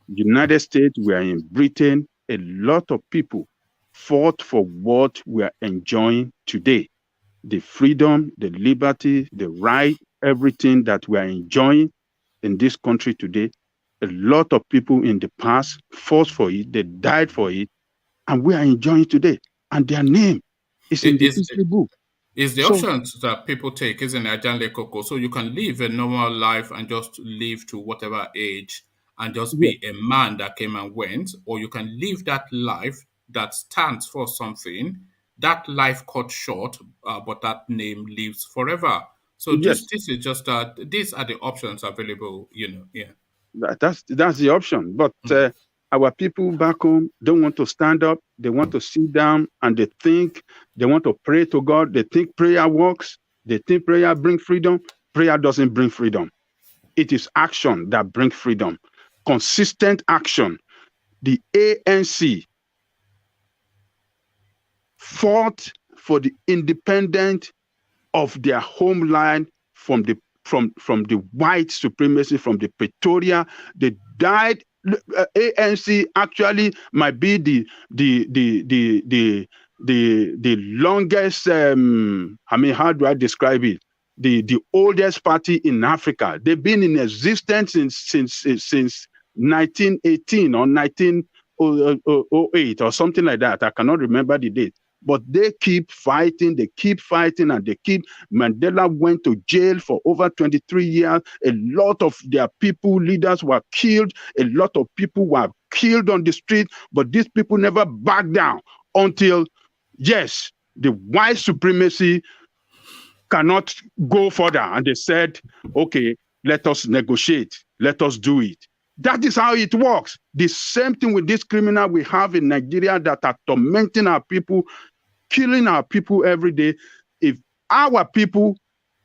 United States, we are in Britain. A lot of people fought for what we are enjoying today. The freedom, the liberty, the right, everything that we are enjoying in this country today. A lot of people in the past fought for it, they died for it, and we are enjoying today. And their name is in it the is history book. It's the So, options that people take, isn't it, Janle Coco? So you can live a normal life and just live to whatever age and just yeah, be a man that came and went, or you can live that life that stands for something. That life cut short, but that name lives forever. So yes, this is just these are the options available. You know, yeah. that's the option. But Mm. our people back home don't want to stand up. They want to sit down, and they want to pray to God. They think prayer works. They think prayer brings freedom. Prayer doesn't bring freedom. It is action that brings freedom. Consistent action. The ANC fought for the independence of their homeland from the white supremacy, from the Pretoria. They died. ANC actually might be the longest. I mean, how do I describe it? The oldest party in Africa. They've been in existence since 1918 or 1908 or something like that. I cannot remember the date. But they keep fighting, and they keep. Mandela went to jail for over 23 years. A lot of their people, leaders were killed. A lot of people were killed on the street, but these people never backed down until, yes, the white supremacy cannot go further. And they said, okay, let us negotiate. Let us do it. That is how it works. The same thing with this criminal we have in Nigeria that are tormenting our people, killing our people every day. If our people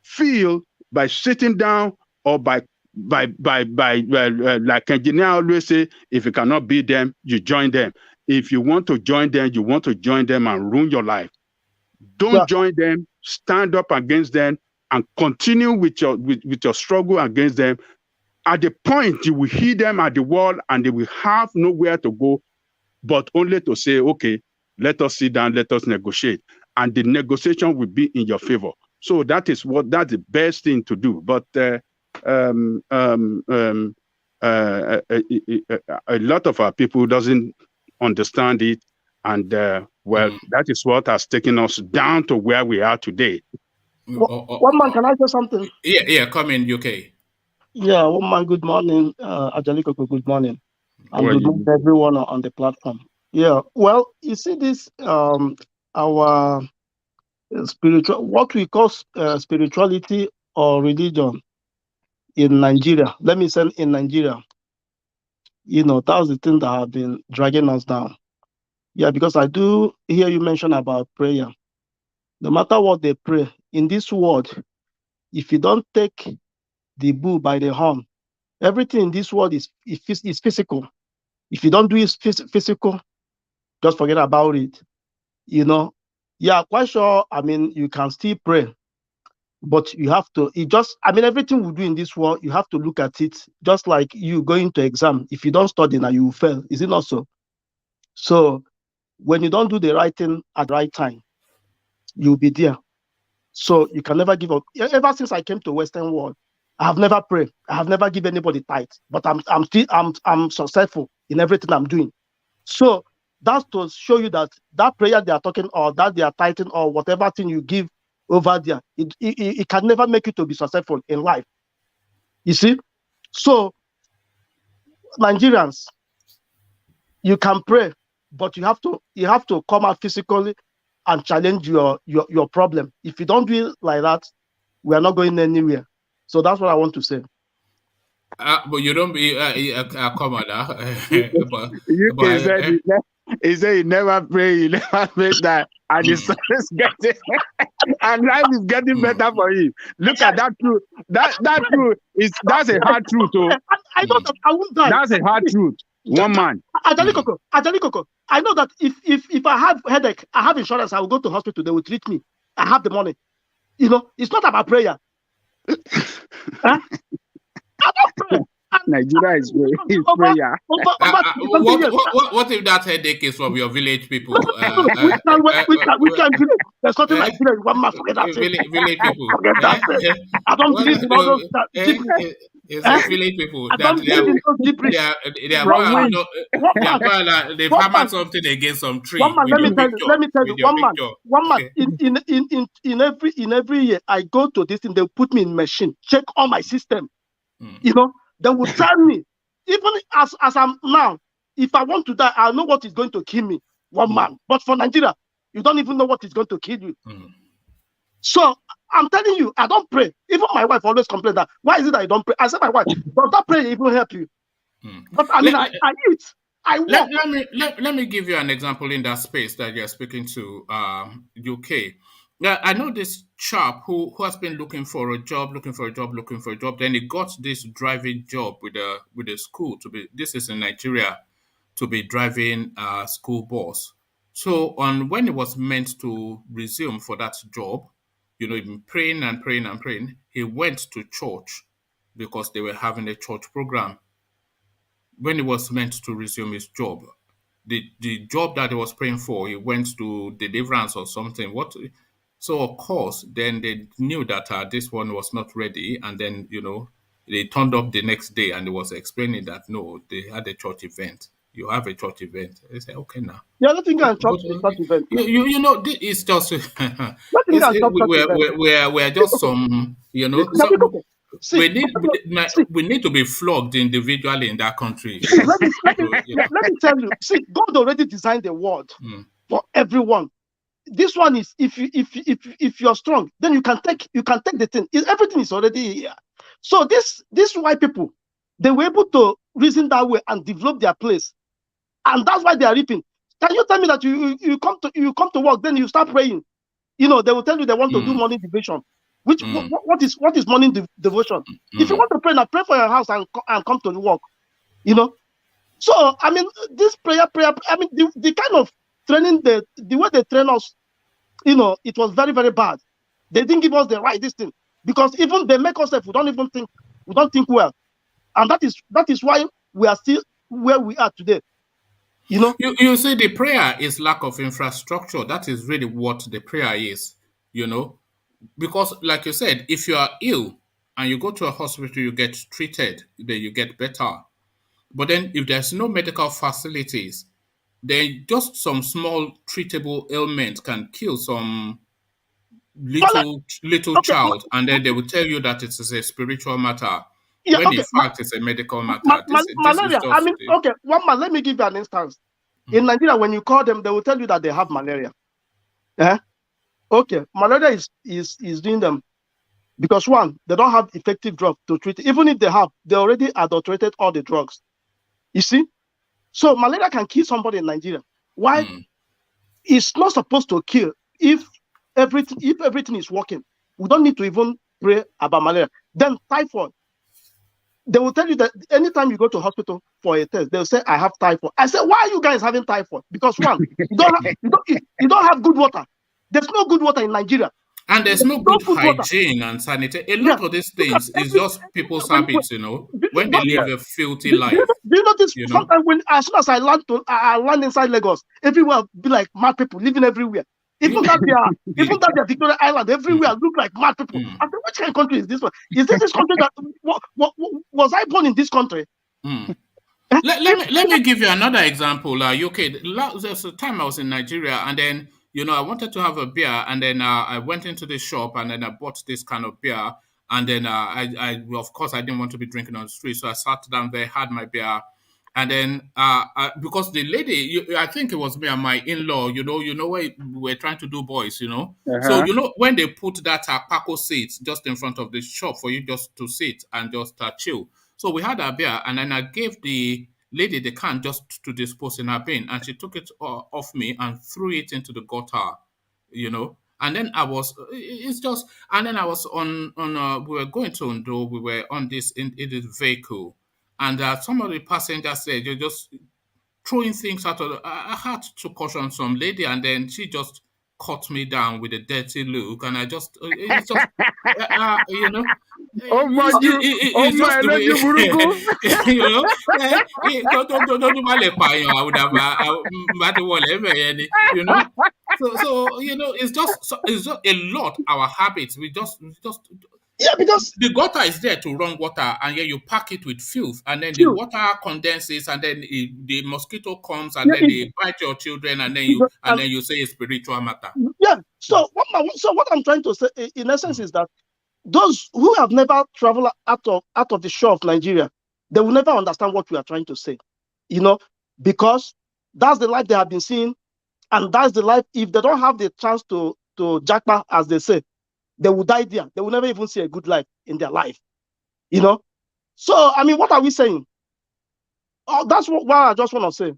feel by sitting down or by like engineer always say, if you cannot beat them, you join them. If you want to join them, you want to join them and ruin your life. Don't join them. Stand up against them and continue with your struggle against them. At the point you will hit them at the wall and they will have nowhere to go, but only to say, okay, let us sit down, let us negotiate. And the negotiation will be in your favor. So that's the best thing to do. But a lot of our people doesn't understand it. And that is what has taken us down to where we are today. One man, can I say something? Yeah, come in, UK. Yeah, one man, good morning. Ajaliko, good morning. And good morning to everyone on the platform. Yeah, well, you see this, our spiritual, what we call spirituality or religion in Nigeria. Let me say in Nigeria, that's the thing that have been dragging us down. Yeah, because I do hear you mention about prayer. No matter what they pray in this world, if you don't take the bull by the horn, everything in this world is physical. If you don't do it physical, just forget about it. Yeah, quite sure. I mean, you can still pray, but you have to. Everything we do in this world, you have to look at it just like you going to exam. If you don't study now, you will fail. Is it not so? So when you don't do the right thing at the right time, you'll be there. So you can never give up. Ever since I came to Western world, I have never prayed. I have never given anybody tithe, but I'm successful in everything I'm doing. So that's to show you that prayer they are talking or that they are tithing or whatever thing you give over there, it can never make you to be successful in life. You see? So Nigerians, you can pray, but you have to come out physically and challenge your problem. If you don't do it like that, we are not going anywhere. So that's what I want to say. But you don't be a commoner. He said he never pray, he never pray that, and the sun is getting, and life is getting better for him. Look at that truth. That truth that's a hard truth. I know that I won't die. That's a hard truth. One man. Ajalikoko, I know that if I have headache, I have insurance, I will go to hospital, they will treat me. I have the money. It's not about prayer. Huh? I don't pray. Nigeria is prayer. What if that headache is from your village people? We can do it. There's nothing like village. One man forget that. Village people. I don't believe in all those it's village people. They've hammered something against some tree. One man, let me tell you. One man. In every year, I go to this thing. They put me in machine, check all my system. They will tell me, even as I'm now, if I want to die, I know what is going to kill me. One man. But for Nigeria, you don't even know what is going to kill you. So I'm telling you, I don't pray. Even my wife always complains that, why is it that I don't pray? I said, my wife, does that prayer even help you? But I mean, I eat. I walk. Let me give you an example in that space that you're speaking to UK. Yeah, I know this chap who has been looking for a job. Then he got this driving job with a school this is in Nigeria, to be driving a school bus. So when he was meant to resume for that job, he'd been praying and praying and praying. He went to church because they were having a church program. When he was meant to resume his job, the job that he was praying for, he went to deliverance or something. So of course, then they knew that this one was not ready, and then they turned up the next day and he was explaining that no, they had a church event. You have a church event. They say, okay now. Yeah, nothing can church event. It's just we're just some See, we need to be flogged individually in that country. Let me tell you. See, God already designed the world for everyone. This one is if you're strong, then you can take the thing. Everything is already here. So this white people, they were able to reason that way and develop their place, and that's why they are reaping. Can you tell me that you come to work, then you start praying? They will tell you they want to do morning devotion. What is morning devotion? If you want to pray, now pray for your house and come to the work. So I mean, this prayer. I mean, the kind of training the way they train us, it was very, very bad. They didn't give us the right thing, because even they make us we don't think well, and that is why we are still where we are today. You see, the prayer is lack of infrastructure. That is really what the prayer is. Because like you said, if you are ill and you go to a hospital, you get treated, then you get better. But then if there's no medical facilities, then just some small treatable ailment can kill some little Okay, child, and then they will tell you that it is a spiritual matter, yeah, when in okay. fact it's a medical matter. This is Malaria. I just mean, okay, let me give you an instance. In Nigeria, when you call them, they will tell you that they have malaria. Okay, malaria is doing them because one, they don't have effective drug to treat it. Even if they have, they already adulterated all the drugs. You see? So malaria can kill somebody in Nigeria. Why? It's not supposed to kill if everything is working. We don't need to even pray about malaria. Then typhoid. They will tell you that anytime you go to hospital for a test, they'll say, I have typhoid. I said, why are you guys having typhoid? Because one, you don't have good water. There's no good water in Nigeria. And there's no good water. hygiene and sanitary. A lot of these things is just people's habits, when they live a filthy life. Do you notice sometimes as soon as I land inside Lagos, everywhere be like mad people living everywhere. Even that their Victoria Island, everywhere look like mad people. I said, which kind of country is this one? Is this country that was I born in this country? Let me give you another example. UK, there's a time I was in Nigeria, and then I wanted to have a beer, and then I went into the shop, and then I bought this kind of beer, and then I of course I didn't want to be drinking on the street, so I sat down there, had my beer, and then because the lady, I think it was me and my in-law, where we were trying to do boys, so when they put that Paco seat just in front of the shop for you just to sit and just chill. So we had our beer, and then I gave the lady the can just to dispose in her bin, and she took it off me and threw it into the gutter, And then I was on we were going to Ondo, we were on this in this vehicle, and some of the passengers said, you're just throwing things out of I had to caution some lady, and then she just cut me down with a dirty look, and I just it's just it's just the way I would have so it's just a lot our habits. We just because the gutter is there to run water, and then you pack it with filth, and then the water condenses, and then the mosquito comes, and then they bite your children, and then you say it's spiritual matter. Yeah. So what I'm trying to say in essence is that those who have never traveled out of the shore of Nigeria, they will never understand what we are trying to say, because that's the life they have been seeing, and that's the life. If they don't have the chance to jackpot, as they say, they will die there. They will never even see a good life in their life, So I mean, what are we saying? Oh, that's what I just want to say.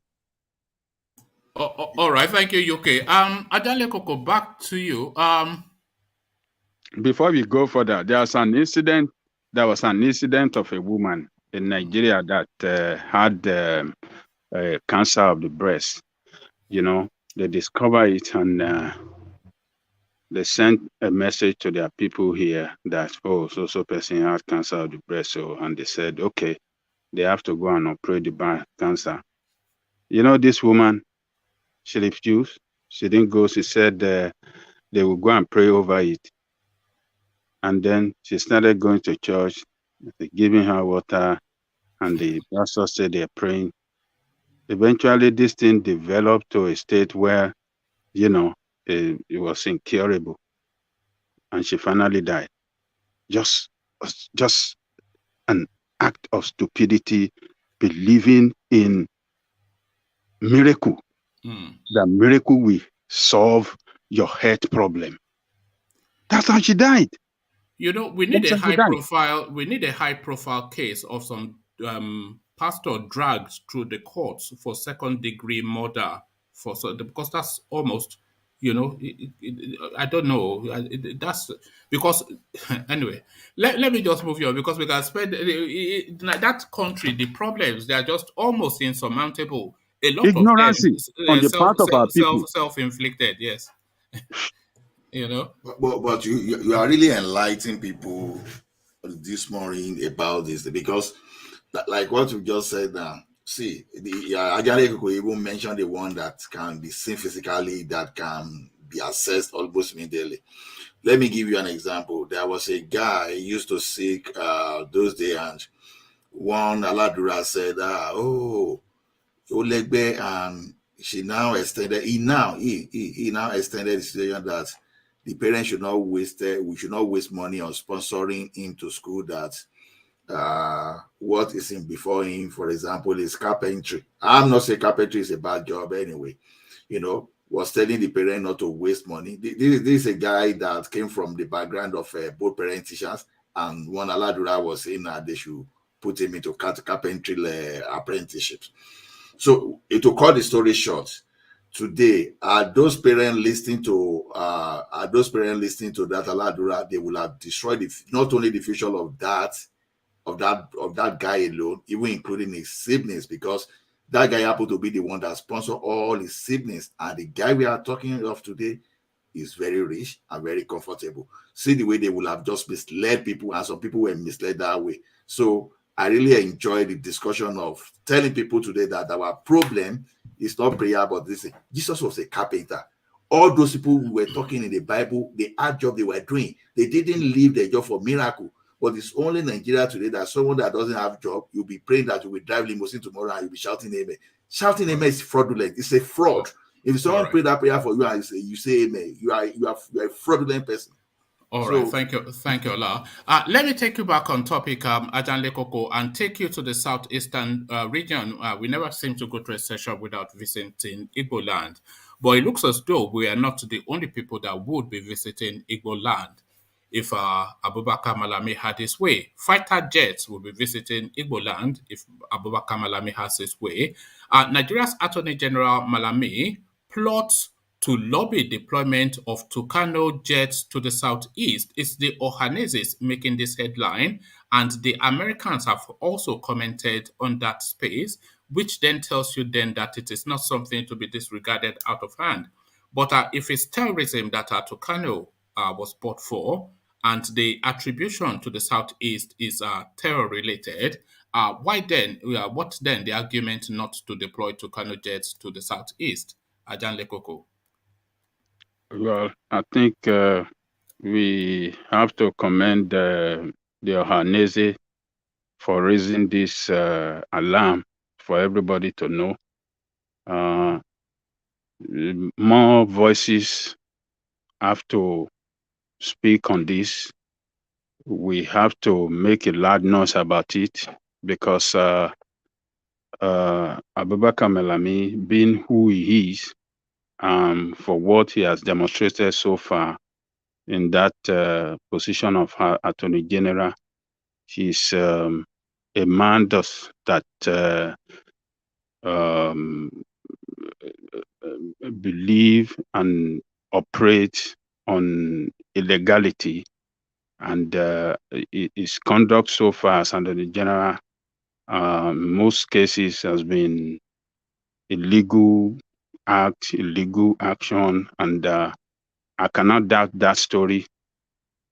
All right, thank you, UK. Adale Koko, back to you. Before we go further, there was an incident of a woman in Nigeria that had cancer of the breast. They discovered it, and they sent a message to their people here that, so person had cancer of the breast. And they said, okay, they have to go and operate the cancer. This woman, she refused. She didn't go. She said they will go and pray over it. And then she started going to church, giving her water, and the pastor said they're praying. Eventually, this thing developed to a state where, it was incurable, and she finally died. Just an act of stupidity, believing in miracle. The miracle will solve your health problem. That's how she died. We need a high profile case of some pastor dragged through the courts for second-degree murder because that's almost, I don't know. That's because anyway. Let me just move on, because we can spend that country. The problems, they are just almost insurmountable. A lot ignorance of them, on the part of our people, self-inflicted. Yes. But you are really enlightening people this morning about this, because like what you just said now. See, Ajale could even mention the one that can be seen physically, that can be assessed almost immediately. Let me give you an example. There was a guy used to seek those days, and one Aladura said, Olegbe, and she now extended. He now extended the situation that the parents should not waste we should not waste money on sponsoring him to school that what is in before him, for example, is carpentry. I'm not saying carpentry is a bad job anyway, was telling the parent not to waste money. This is a guy that came from the background of both parent teachers, and one Aladura was saying that they should put him into carpentry apprenticeships. So to cut the story short, today, are those parents listening to that Aladura, they will have destroyed not only the future of that guy alone, even including his siblings, because that guy happened to be the one that sponsored all his siblings. And the guy we are talking of today is very rich and very comfortable. See the way they will have just misled people, and some people were misled that way. So I really enjoy the discussion of telling people today that our problem is not prayer, but this. Jesus was a carpenter. All those people who were talking in the Bible, the hard job they were doing, they didn't leave their job for miracle. But it's only Nigeria today that someone that doesn't have a job, you'll be praying that you will drive limousine tomorrow and you'll be shouting amen. Shouting amen is fraudulent. It's a fraud. If someone pray that prayer for you and you say amen, you are a fraudulent person. All right, thank you, Ola. Let me take you back on topic, Ajan Lekoko, and take you to the southeastern region. We never seem to go to a session without visiting Igboland, but it looks as though we are not the only people that would be visiting Igboland. If Abubakar Mallami had his way, fighter jets will be visiting Igboland if Abubakar Mallami has his way. Nigeria's Attorney General Malami plots to lobby deployment of TUCANO jets to the southeast. It's the Ohanaezes making this headline, and the Americans have also commented on that space, which then tells you then that it is not something to be disregarded out of hand. But if it's terrorism that TUCANO was bought for, and the attribution to the southeast is terror-related, why then? What then the argument not to deploy TUCANO jets to the southeast? Ajan Lekoko. Well, I think we have to commend the Ohanaeze for raising this alarm for everybody to know. More voices have to speak on this. We have to make a loud noise about it, because Abubakar Mallami, being who he is, for what he has demonstrated so far in that position of Attorney General, he's a man that believe and operate on illegality, and his conduct so far as Attorney General, most cases has been illegal action, and I cannot doubt that story.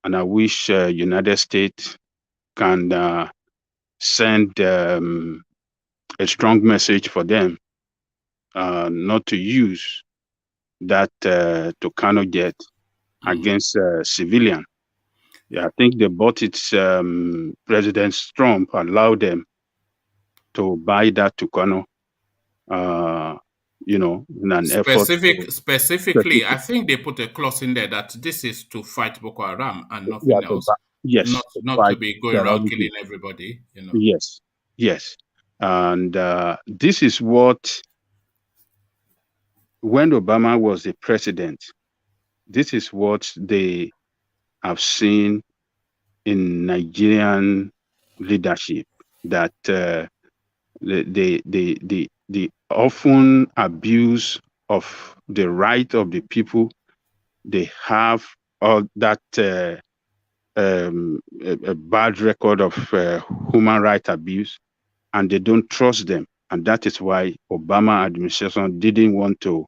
And I wish United States can send a strong message for them not to use that TUCANO jet against civilian. Yeah, I think they bought it. President Trump allowed them to buy that TUCANO. In an specifically, I think they put a clause in there that this is to fight Boko Haram and nothing else. Yes, not to be going around killing everybody. Yes, and this is what, when Obama was the president, this is what they have seen in Nigerian leadership, that the often abuse of the right of the people. They have all that a bad record of human rights abuse, and they don't trust them. And that is why Obama administration didn't want to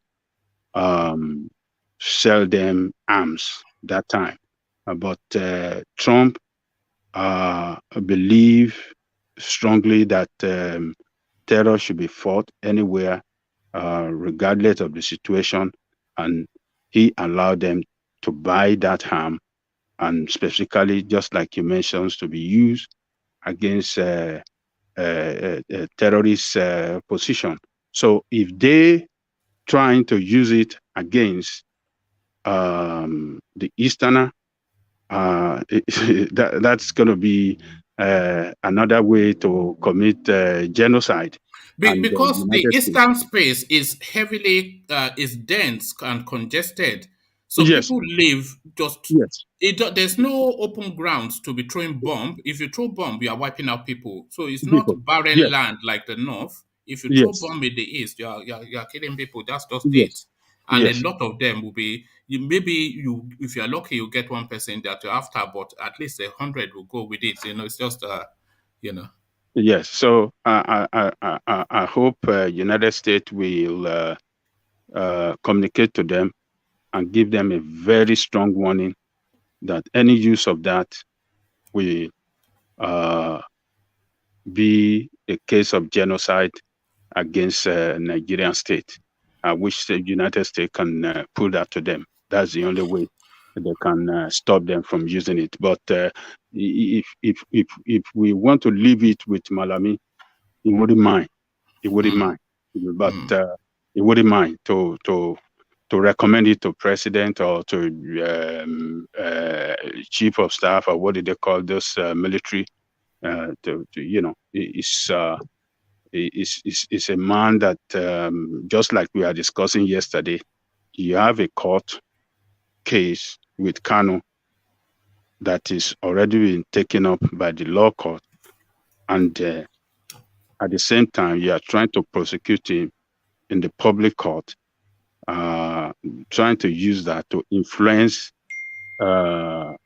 sell them arms that time. But Trump believe strongly that terror should be fought anywhere, regardless of the situation, and he allowed them to buy that arm, and specifically, just like you mentioned, to be used against a terrorist position. So if they trying to use it against the Easterner, that's going to be another way to commit genocide. And the Because the United States. eastern space is heavily is dense and congested, so Yes, people live just. yes, There's no open grounds to be throwing bomb. If you throw bomb, you are wiping out people. So it's not people. barren Yes, land like the north. If you throw yes, bomb in the east, you are killing people. That's just it. yes, And a yes, lot of them will be. Maybe if you are lucky, you get one person that you're after, but at least 100 will go with it. It's just you know. yes. So I hope United States will communicate to them and give them a very strong warning that any use of that will be a case of genocide against Nigerian state. I wish the United States can put that to them. That's the only way they can stop them from using it. But if we want to leave it with Mallami, he wouldn't mind. He wouldn't mind. But he wouldn't mind to recommend it to president or to chief of staff, or what do they call those military? It's a man that just like we are discussing yesterday, you have a court case with Kanu that is already been taken up by the law court, and at the same time you are trying to prosecute him in the public court, trying to use that to influence the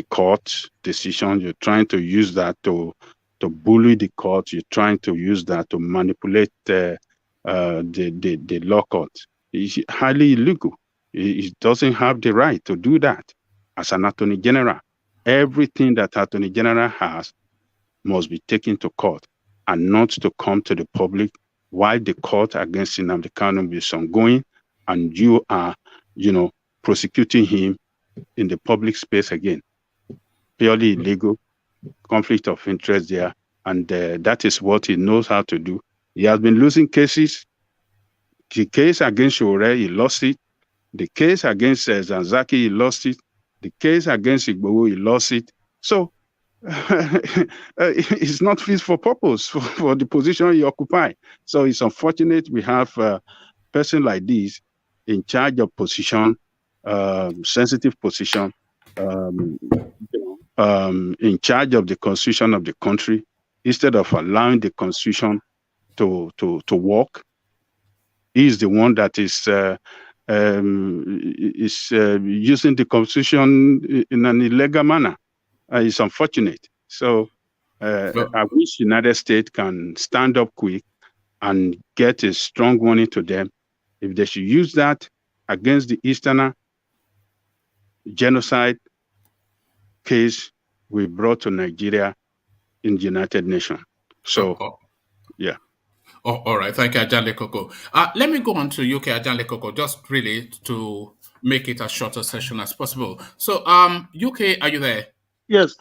court decision. You're trying to use that to bully the court. You're trying to use that to manipulate the law court. It's highly illegal. He doesn't have the right to do that as an attorney general. Everything that attorney general has must be taken to court and not to come to the public while the court against Nnamdi Kanu is ongoing, and you are, prosecuting him in the public space again. Purely illegal, conflict of interest there, and that is what he knows how to do. He has been losing cases. The case against Shore, he lost it. The case against Zanzaki, he lost it. The case against Igboho, he lost it. So it's not fit for purpose for the position he occupies. So it's unfortunate we have a person like this in charge of position, sensitive position, in charge of the constitution of the country, instead of allowing the constitution to work. He's the one that is using the constitution in an illegal manner. It's unfortunate. So I wish United States can stand up quick and get a strong warning to them. If they should use that against the Easterner, genocide case we brought to Nigeria in the United Nations. So, yeah. Oh, all right. Thank you, Ajale Koko. Let me go on to UK, Ajale Koko, just really to make it as short a session as possible. So, UK, are you there? Yes.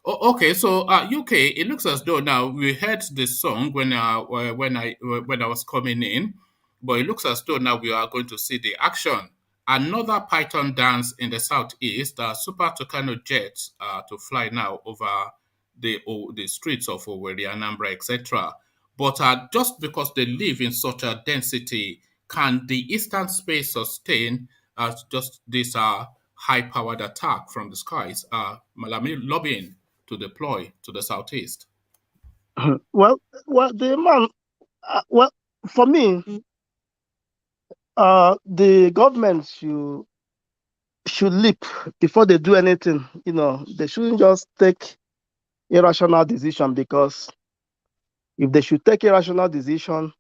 Oh, okay, so UK, it looks as though now we heard the song when I was coming in, but it looks as though now we are going to see the action. Another Python dance in the southeast. Super TUCANO jets to fly now over the streets of Owerri, Anambra, etc. But just because they live in such a density, can the eastern space sustain just this high-powered attack from the skies? Malami lobbying to deploy to the southeast. Well, the man. Well, for me, the government should leap before they do anything. They shouldn't just take irrational decision, because if they should take irrational decision,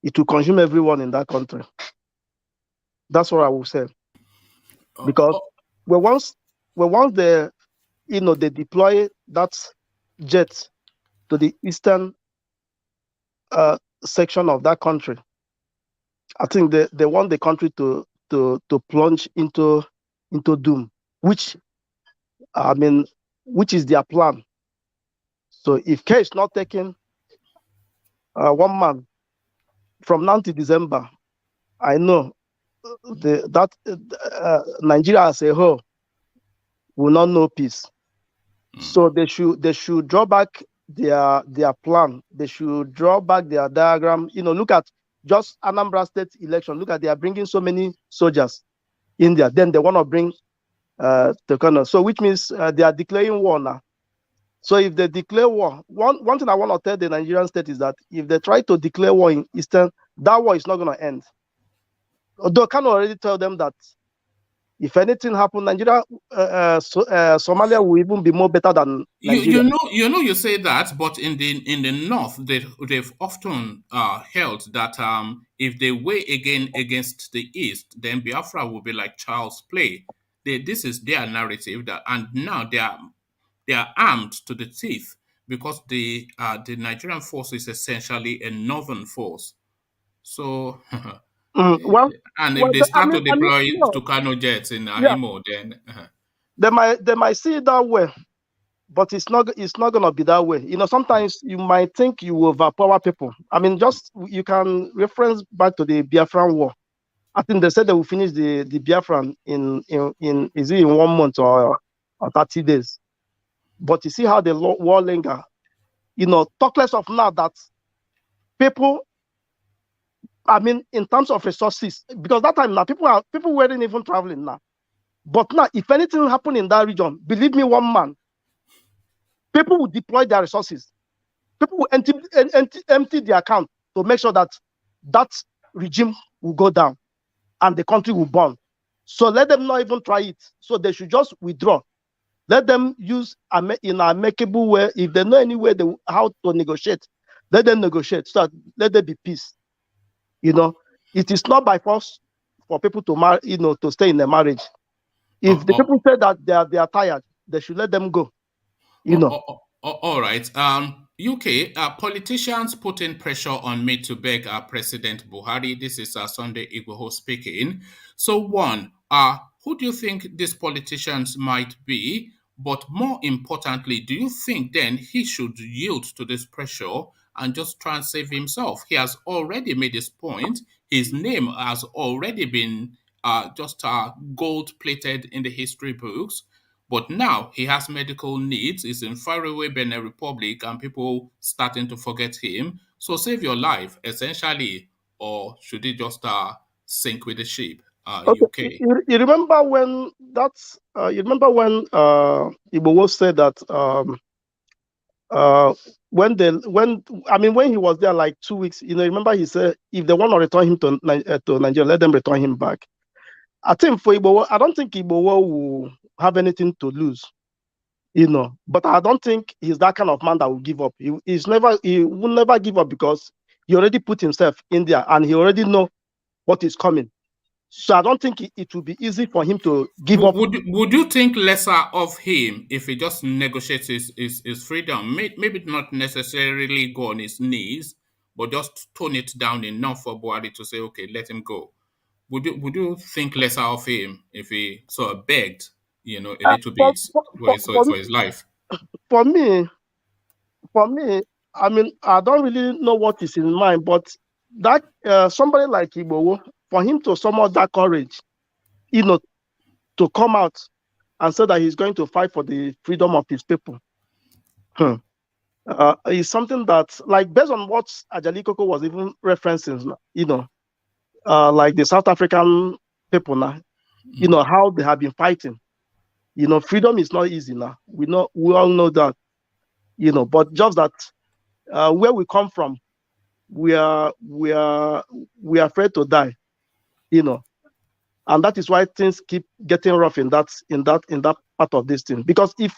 it will consume everyone in that country. That's what I will say. Because once they they deploy that jet to the eastern section of that country, I think they want the country to plunge into doom, which is their plan. So if care is not taken, one man from now to December, I know Nigeria as a whole will not know peace. So they should draw back their plan. They should draw back their diagram. Look at just Anambra State election. Look at, they are bringing so many soldiers in there. Then they want to bring TUCANO. So which means they are declaring war now. So if they declare war, one thing I want to tell the Nigerian state is that if they try to declare war in Eastern, that war is not going to end. Although Kanu already tell them that if anything happens, Nigeria, Somalia will even be more better than Nigeria. You say that, but in the north, they've often held that if they weigh again against the east, then Biafra will be like child's play. This is their narrative, and now they are armed to the teeth because the Nigerian force is essentially a northern force. So. And if they start to deploy TUCANO jets in Imo, then they might see it that way, but it's not gonna be that way. Sometimes you might think you overpower people. I mean, just you can reference back to the Biafran War. I think they said they will finish the Biafran in 1 month or 30 days. But you see how the war linger. Talk less of now that people. I mean, in terms of resources, because that time now people weren't even traveling now. But now, if anything happen in that region, believe me, one man, people will deploy their resources. People will empty the account to make sure that that regime will go down and the country will burn. So let them not even try it. So they should just withdraw. Let them use in an amicable way. If they know any way how to negotiate, let them negotiate. So let there be peace. It is not by force for people to marry, to stay in a marriage. If the people say that they are tired, they should let them go. All right. UK politicians putting pressure on me to beg President Buhari. This is Sunday Igboho speaking. So one, who do you think these politicians might be? But more importantly, do you think then he should yield to this pressure and just try and save himself? He has already made his point. His name has already been just gold-plated in the history books. But now he has medical needs. He's in faraway Benin Republic and people starting to forget him. So save your life, essentially. Or should he just sink with the ship? UK. You remember when Igboho said that when he was there like 2 weeks, remember he said if they want to return him to Nigeria, let them return him back. I think for Igboho, I don't think Igboho will have anything to lose, but I don't think he's that kind of man that will give up. He will never give up because he already put himself in there and he already know what is coming. So I don't think it will be easy for him to give up. Would you think lesser of him if he just negotiates his freedom? Maybe not necessarily go on his knees, but just tone it down enough for Buhari to say, okay, let him go. Would you think lesser of him if he sort of begged, a little bit for his life? For me, I mean, I don't really know what is in mind, but that somebody like Igboho, for him to summon that courage, to come out and say that he's going to fight for the freedom of his people, is something that, like, based on what Ajali Koko was even referencing, like the South African people now, how they have been fighting. Freedom is not easy now. We all know that, but just that where we come from, we are afraid to die, and that is why things keep getting rough in that part of this thing. Because if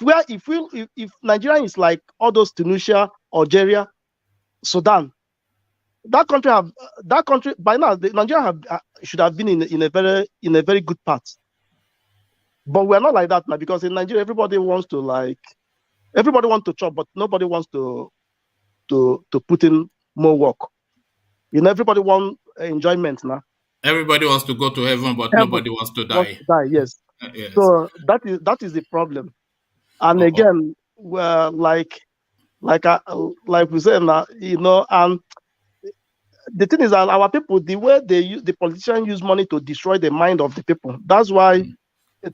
Nigeria is like all those Tunisia, Algeria, Sudan, that country by now, Nigeria should have been in a very good path. But we're not like that now, because in Nigeria everybody wants to chop, but nobody wants to put in more work. Everybody wants enjoyment now. Everybody wants to go to heaven, but nobody wants to die. Yes. Yes. So that is the problem. And again, like we said now, and the thing is that our people, the way they use, the politicians use money to destroy the mind of the people. That's why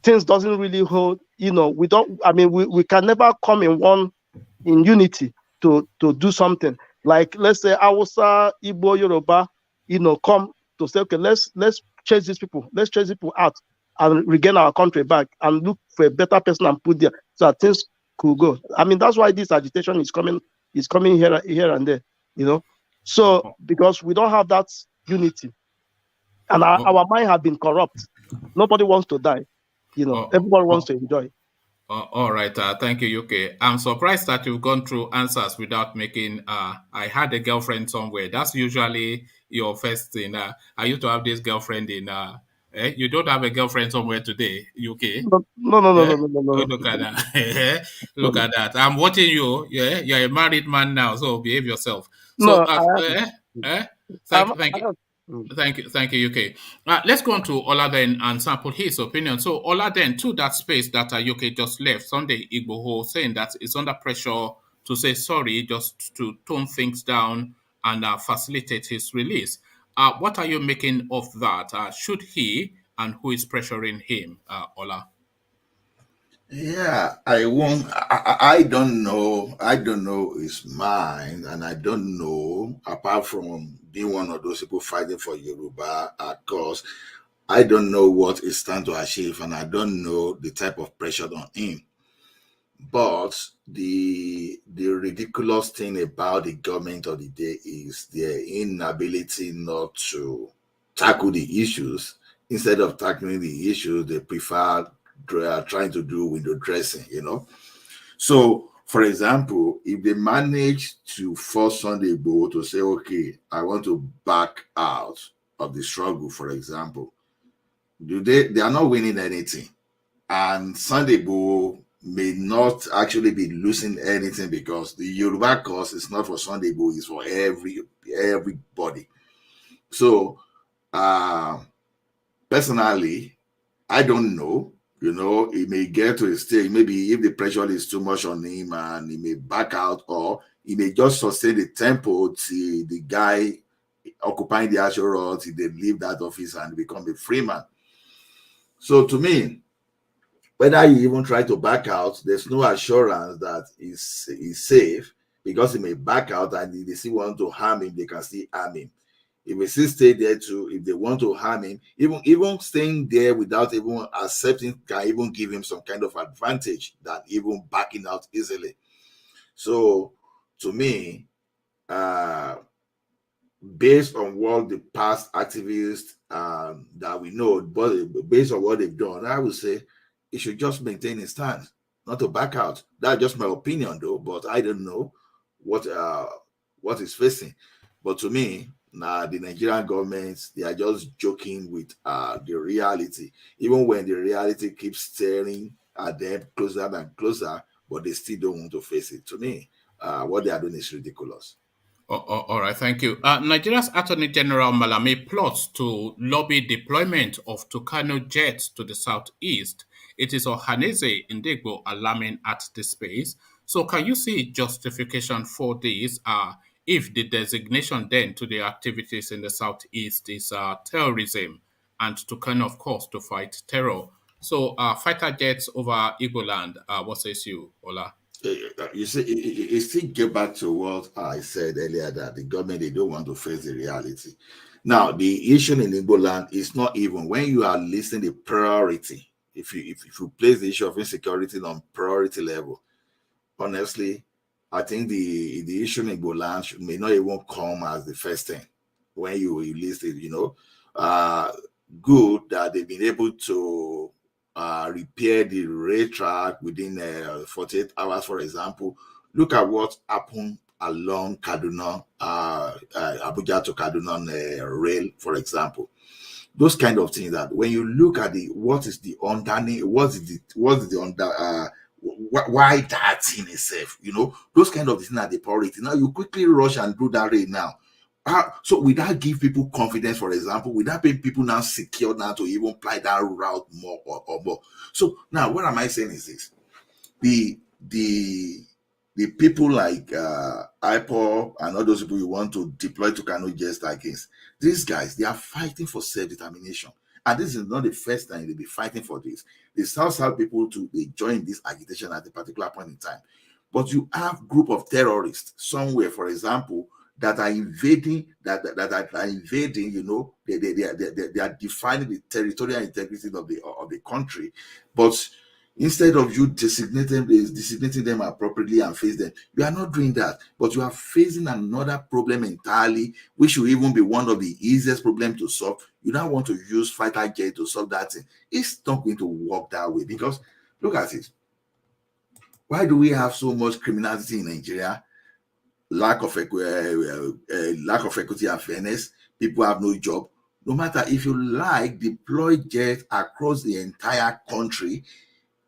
things doesn't really hold. We don't. I mean, we can never come in unity to do something. Like, let's say Hausa, Igbo, Yoruba, come to say, okay, let's chase these people. Let's chase people out and regain our country back and look for a better person and put there so that things could go. I mean, that's why this agitation is coming here and there, So because we don't have that unity, and our mind have been corrupt. Nobody wants to die. Everybody wants to enjoy. All right. Thank you, UK. I'm surprised that you've gone through answers without making. I had a girlfriend somewhere. That's usually your first thing. I used to have this girlfriend in. You don't have a girlfriend somewhere today, UK? No. Oh, look at that. Look at that. I'm watching you. Yeah, you're a married man now, so behave yourself. So, thank you. Thank you, UK. Let's go on to Ola then and sample his opinion. So Ola then, to that space that UK just left, Sunday Igboho saying that it's under pressure to say sorry, just to tone things down and facilitate his release. What are you making of that? Should he, and who is pressuring him, Ola? Yeah, I won't. I don't know. I don't know his mind, and I don't know, apart from being one of those people fighting for Yoruba cause, I don't know what he stands to achieve, and I don't know the type of pressure on him. But the ridiculous thing about the government of the day is their inability not to tackle the issues. Instead of tackling the issues, they prefer trying to do window dressing, So, for example, if they manage to force Sunday Igboho to say, okay, I want to back out of the struggle, for example, they are not winning anything. And Sunday Igboho may not actually be losing anything because the Yoruba cause is not for Sunday Igboho, it's for everybody. So, personally, I don't know. He may get to a stage, maybe if the pressure is too much on him and he may back out, or he may just sustain the tempo till the guy occupying the actual role till they leave that office and become a free man. So to me, whether you even try to back out, there's no assurance that he's safe, because he may back out and if they still want to harm him, they can still harm him. If we still stay there too, if they want to harm him, even staying there without even accepting can even give him some kind of advantage than even backing out easily. So to me, based on what the past activists that we know, but based on what they've done, I would say he should just maintain his stance, not to back out. That's just my opinion though, but I don't know what is facing. But to me, the Nigerian government, they are just joking with the reality, even when the reality keeps staring at them closer and closer, but they still don't want to face it. To me, what they are doing is ridiculous. All right, thank you. Nigeria's Attorney General Mallami plots to lobby deployment of TUCANO jets to the southeast. It is Ohanaeze Ndigbo alarming at the space. So can you see justification for this? If the designation then to the activities in the southeast is terrorism, and TUCANO, of course, to fight terror. So fighter jets over Igboland, what says you, Ola? You see, it still get back to what I said earlier, that the government, they don't want to face the reality. Now, the issue in Igboland is not even when you are listing the priority. If you place the issue of insecurity on priority level, honestly, I think the issue in Igboland may not even come as the first thing when you list it. Good that they've been able to repair the rail track within 48 hours, for example. Look at what happened along Kaduna, Abuja to Kaduna rail, for example. Those kind of things, that when you look at why that thing itself, those kind of things are the priority. Now you quickly rush and do that rail now. So will that give people confidence, for example? Will that make people now secure now to even apply that route more or more? So now what am I saying is this. The the people like IPOB and all those people you want to deploy to TUCANO just against, these guys, they are fighting for self-determination. And this is not the first time they'll be fighting for this. The South people to they join this agitation at a particular point in time. But you have group of terrorists somewhere, for example, that are invading, that are invading, you know, they are defining the territorial integrity of the country. But instead of you designating them appropriately and face them, you are not doing that. But you are facing another problem entirely, which will even be one of the easiest problems to solve. You don't want to use fighter jet to solve that thing. It's not going to work that way, because look at it. Why do we have so much criminality in Nigeria? Lack of equity and fairness. People have no job. No matter, if you like, deploy jets across the entire country,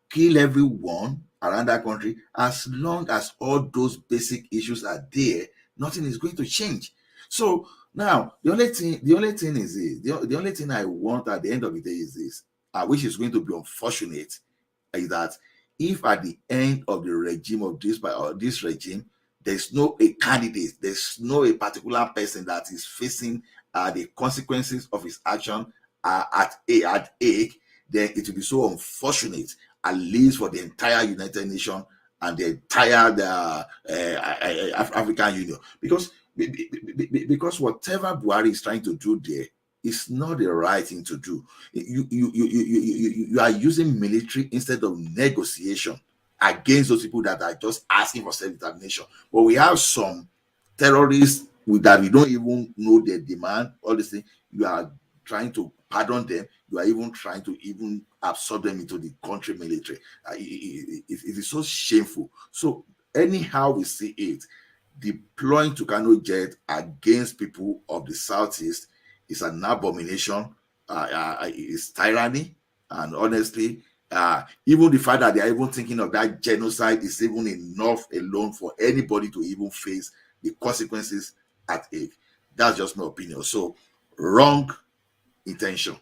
kill everyone around that country. As long as all those basic issues are there, nothing is going to change. So now the only thing is this, the only thing I want at the end of the day is this, which is going to be unfortunate, is that if at the end of the regime of this regime, there's no a candidate, there's no a particular person that is facing the consequences of his action at age, then it will be so unfortunate, at least for the entire United Nations and the entire African Union, because whatever Buhari is trying to do there is not the right thing to do. You are using military instead of negotiation against those people that are just asking for self-determination. But we have some terrorists that we don't even know their demand, all these things. You are trying to pardon them. You are even trying to even absorb them into the country military. It is so shameful. So anyhow we see it, deploying TUCANO jet against people of the Southeast is an abomination. It's tyranny, and honestly, even the fact that they are even thinking of that genocide is even enough alone for anybody to even face the consequences at age. That's just my opinion. So wrong intention.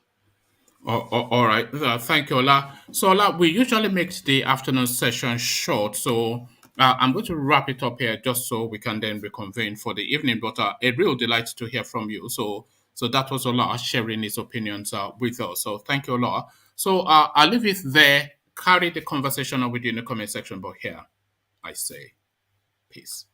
All right. Thank you, Ola. So, Ola, we usually make the afternoon session short. So, I'm going to wrap it up here just so we can then reconvene for the evening. But a real delight to hear from you. So that was Ola sharing his opinions with us. So, thank you, Ola. So, I'll leave it there. Carry the conversation on with you in the comment section. But here, I say, peace.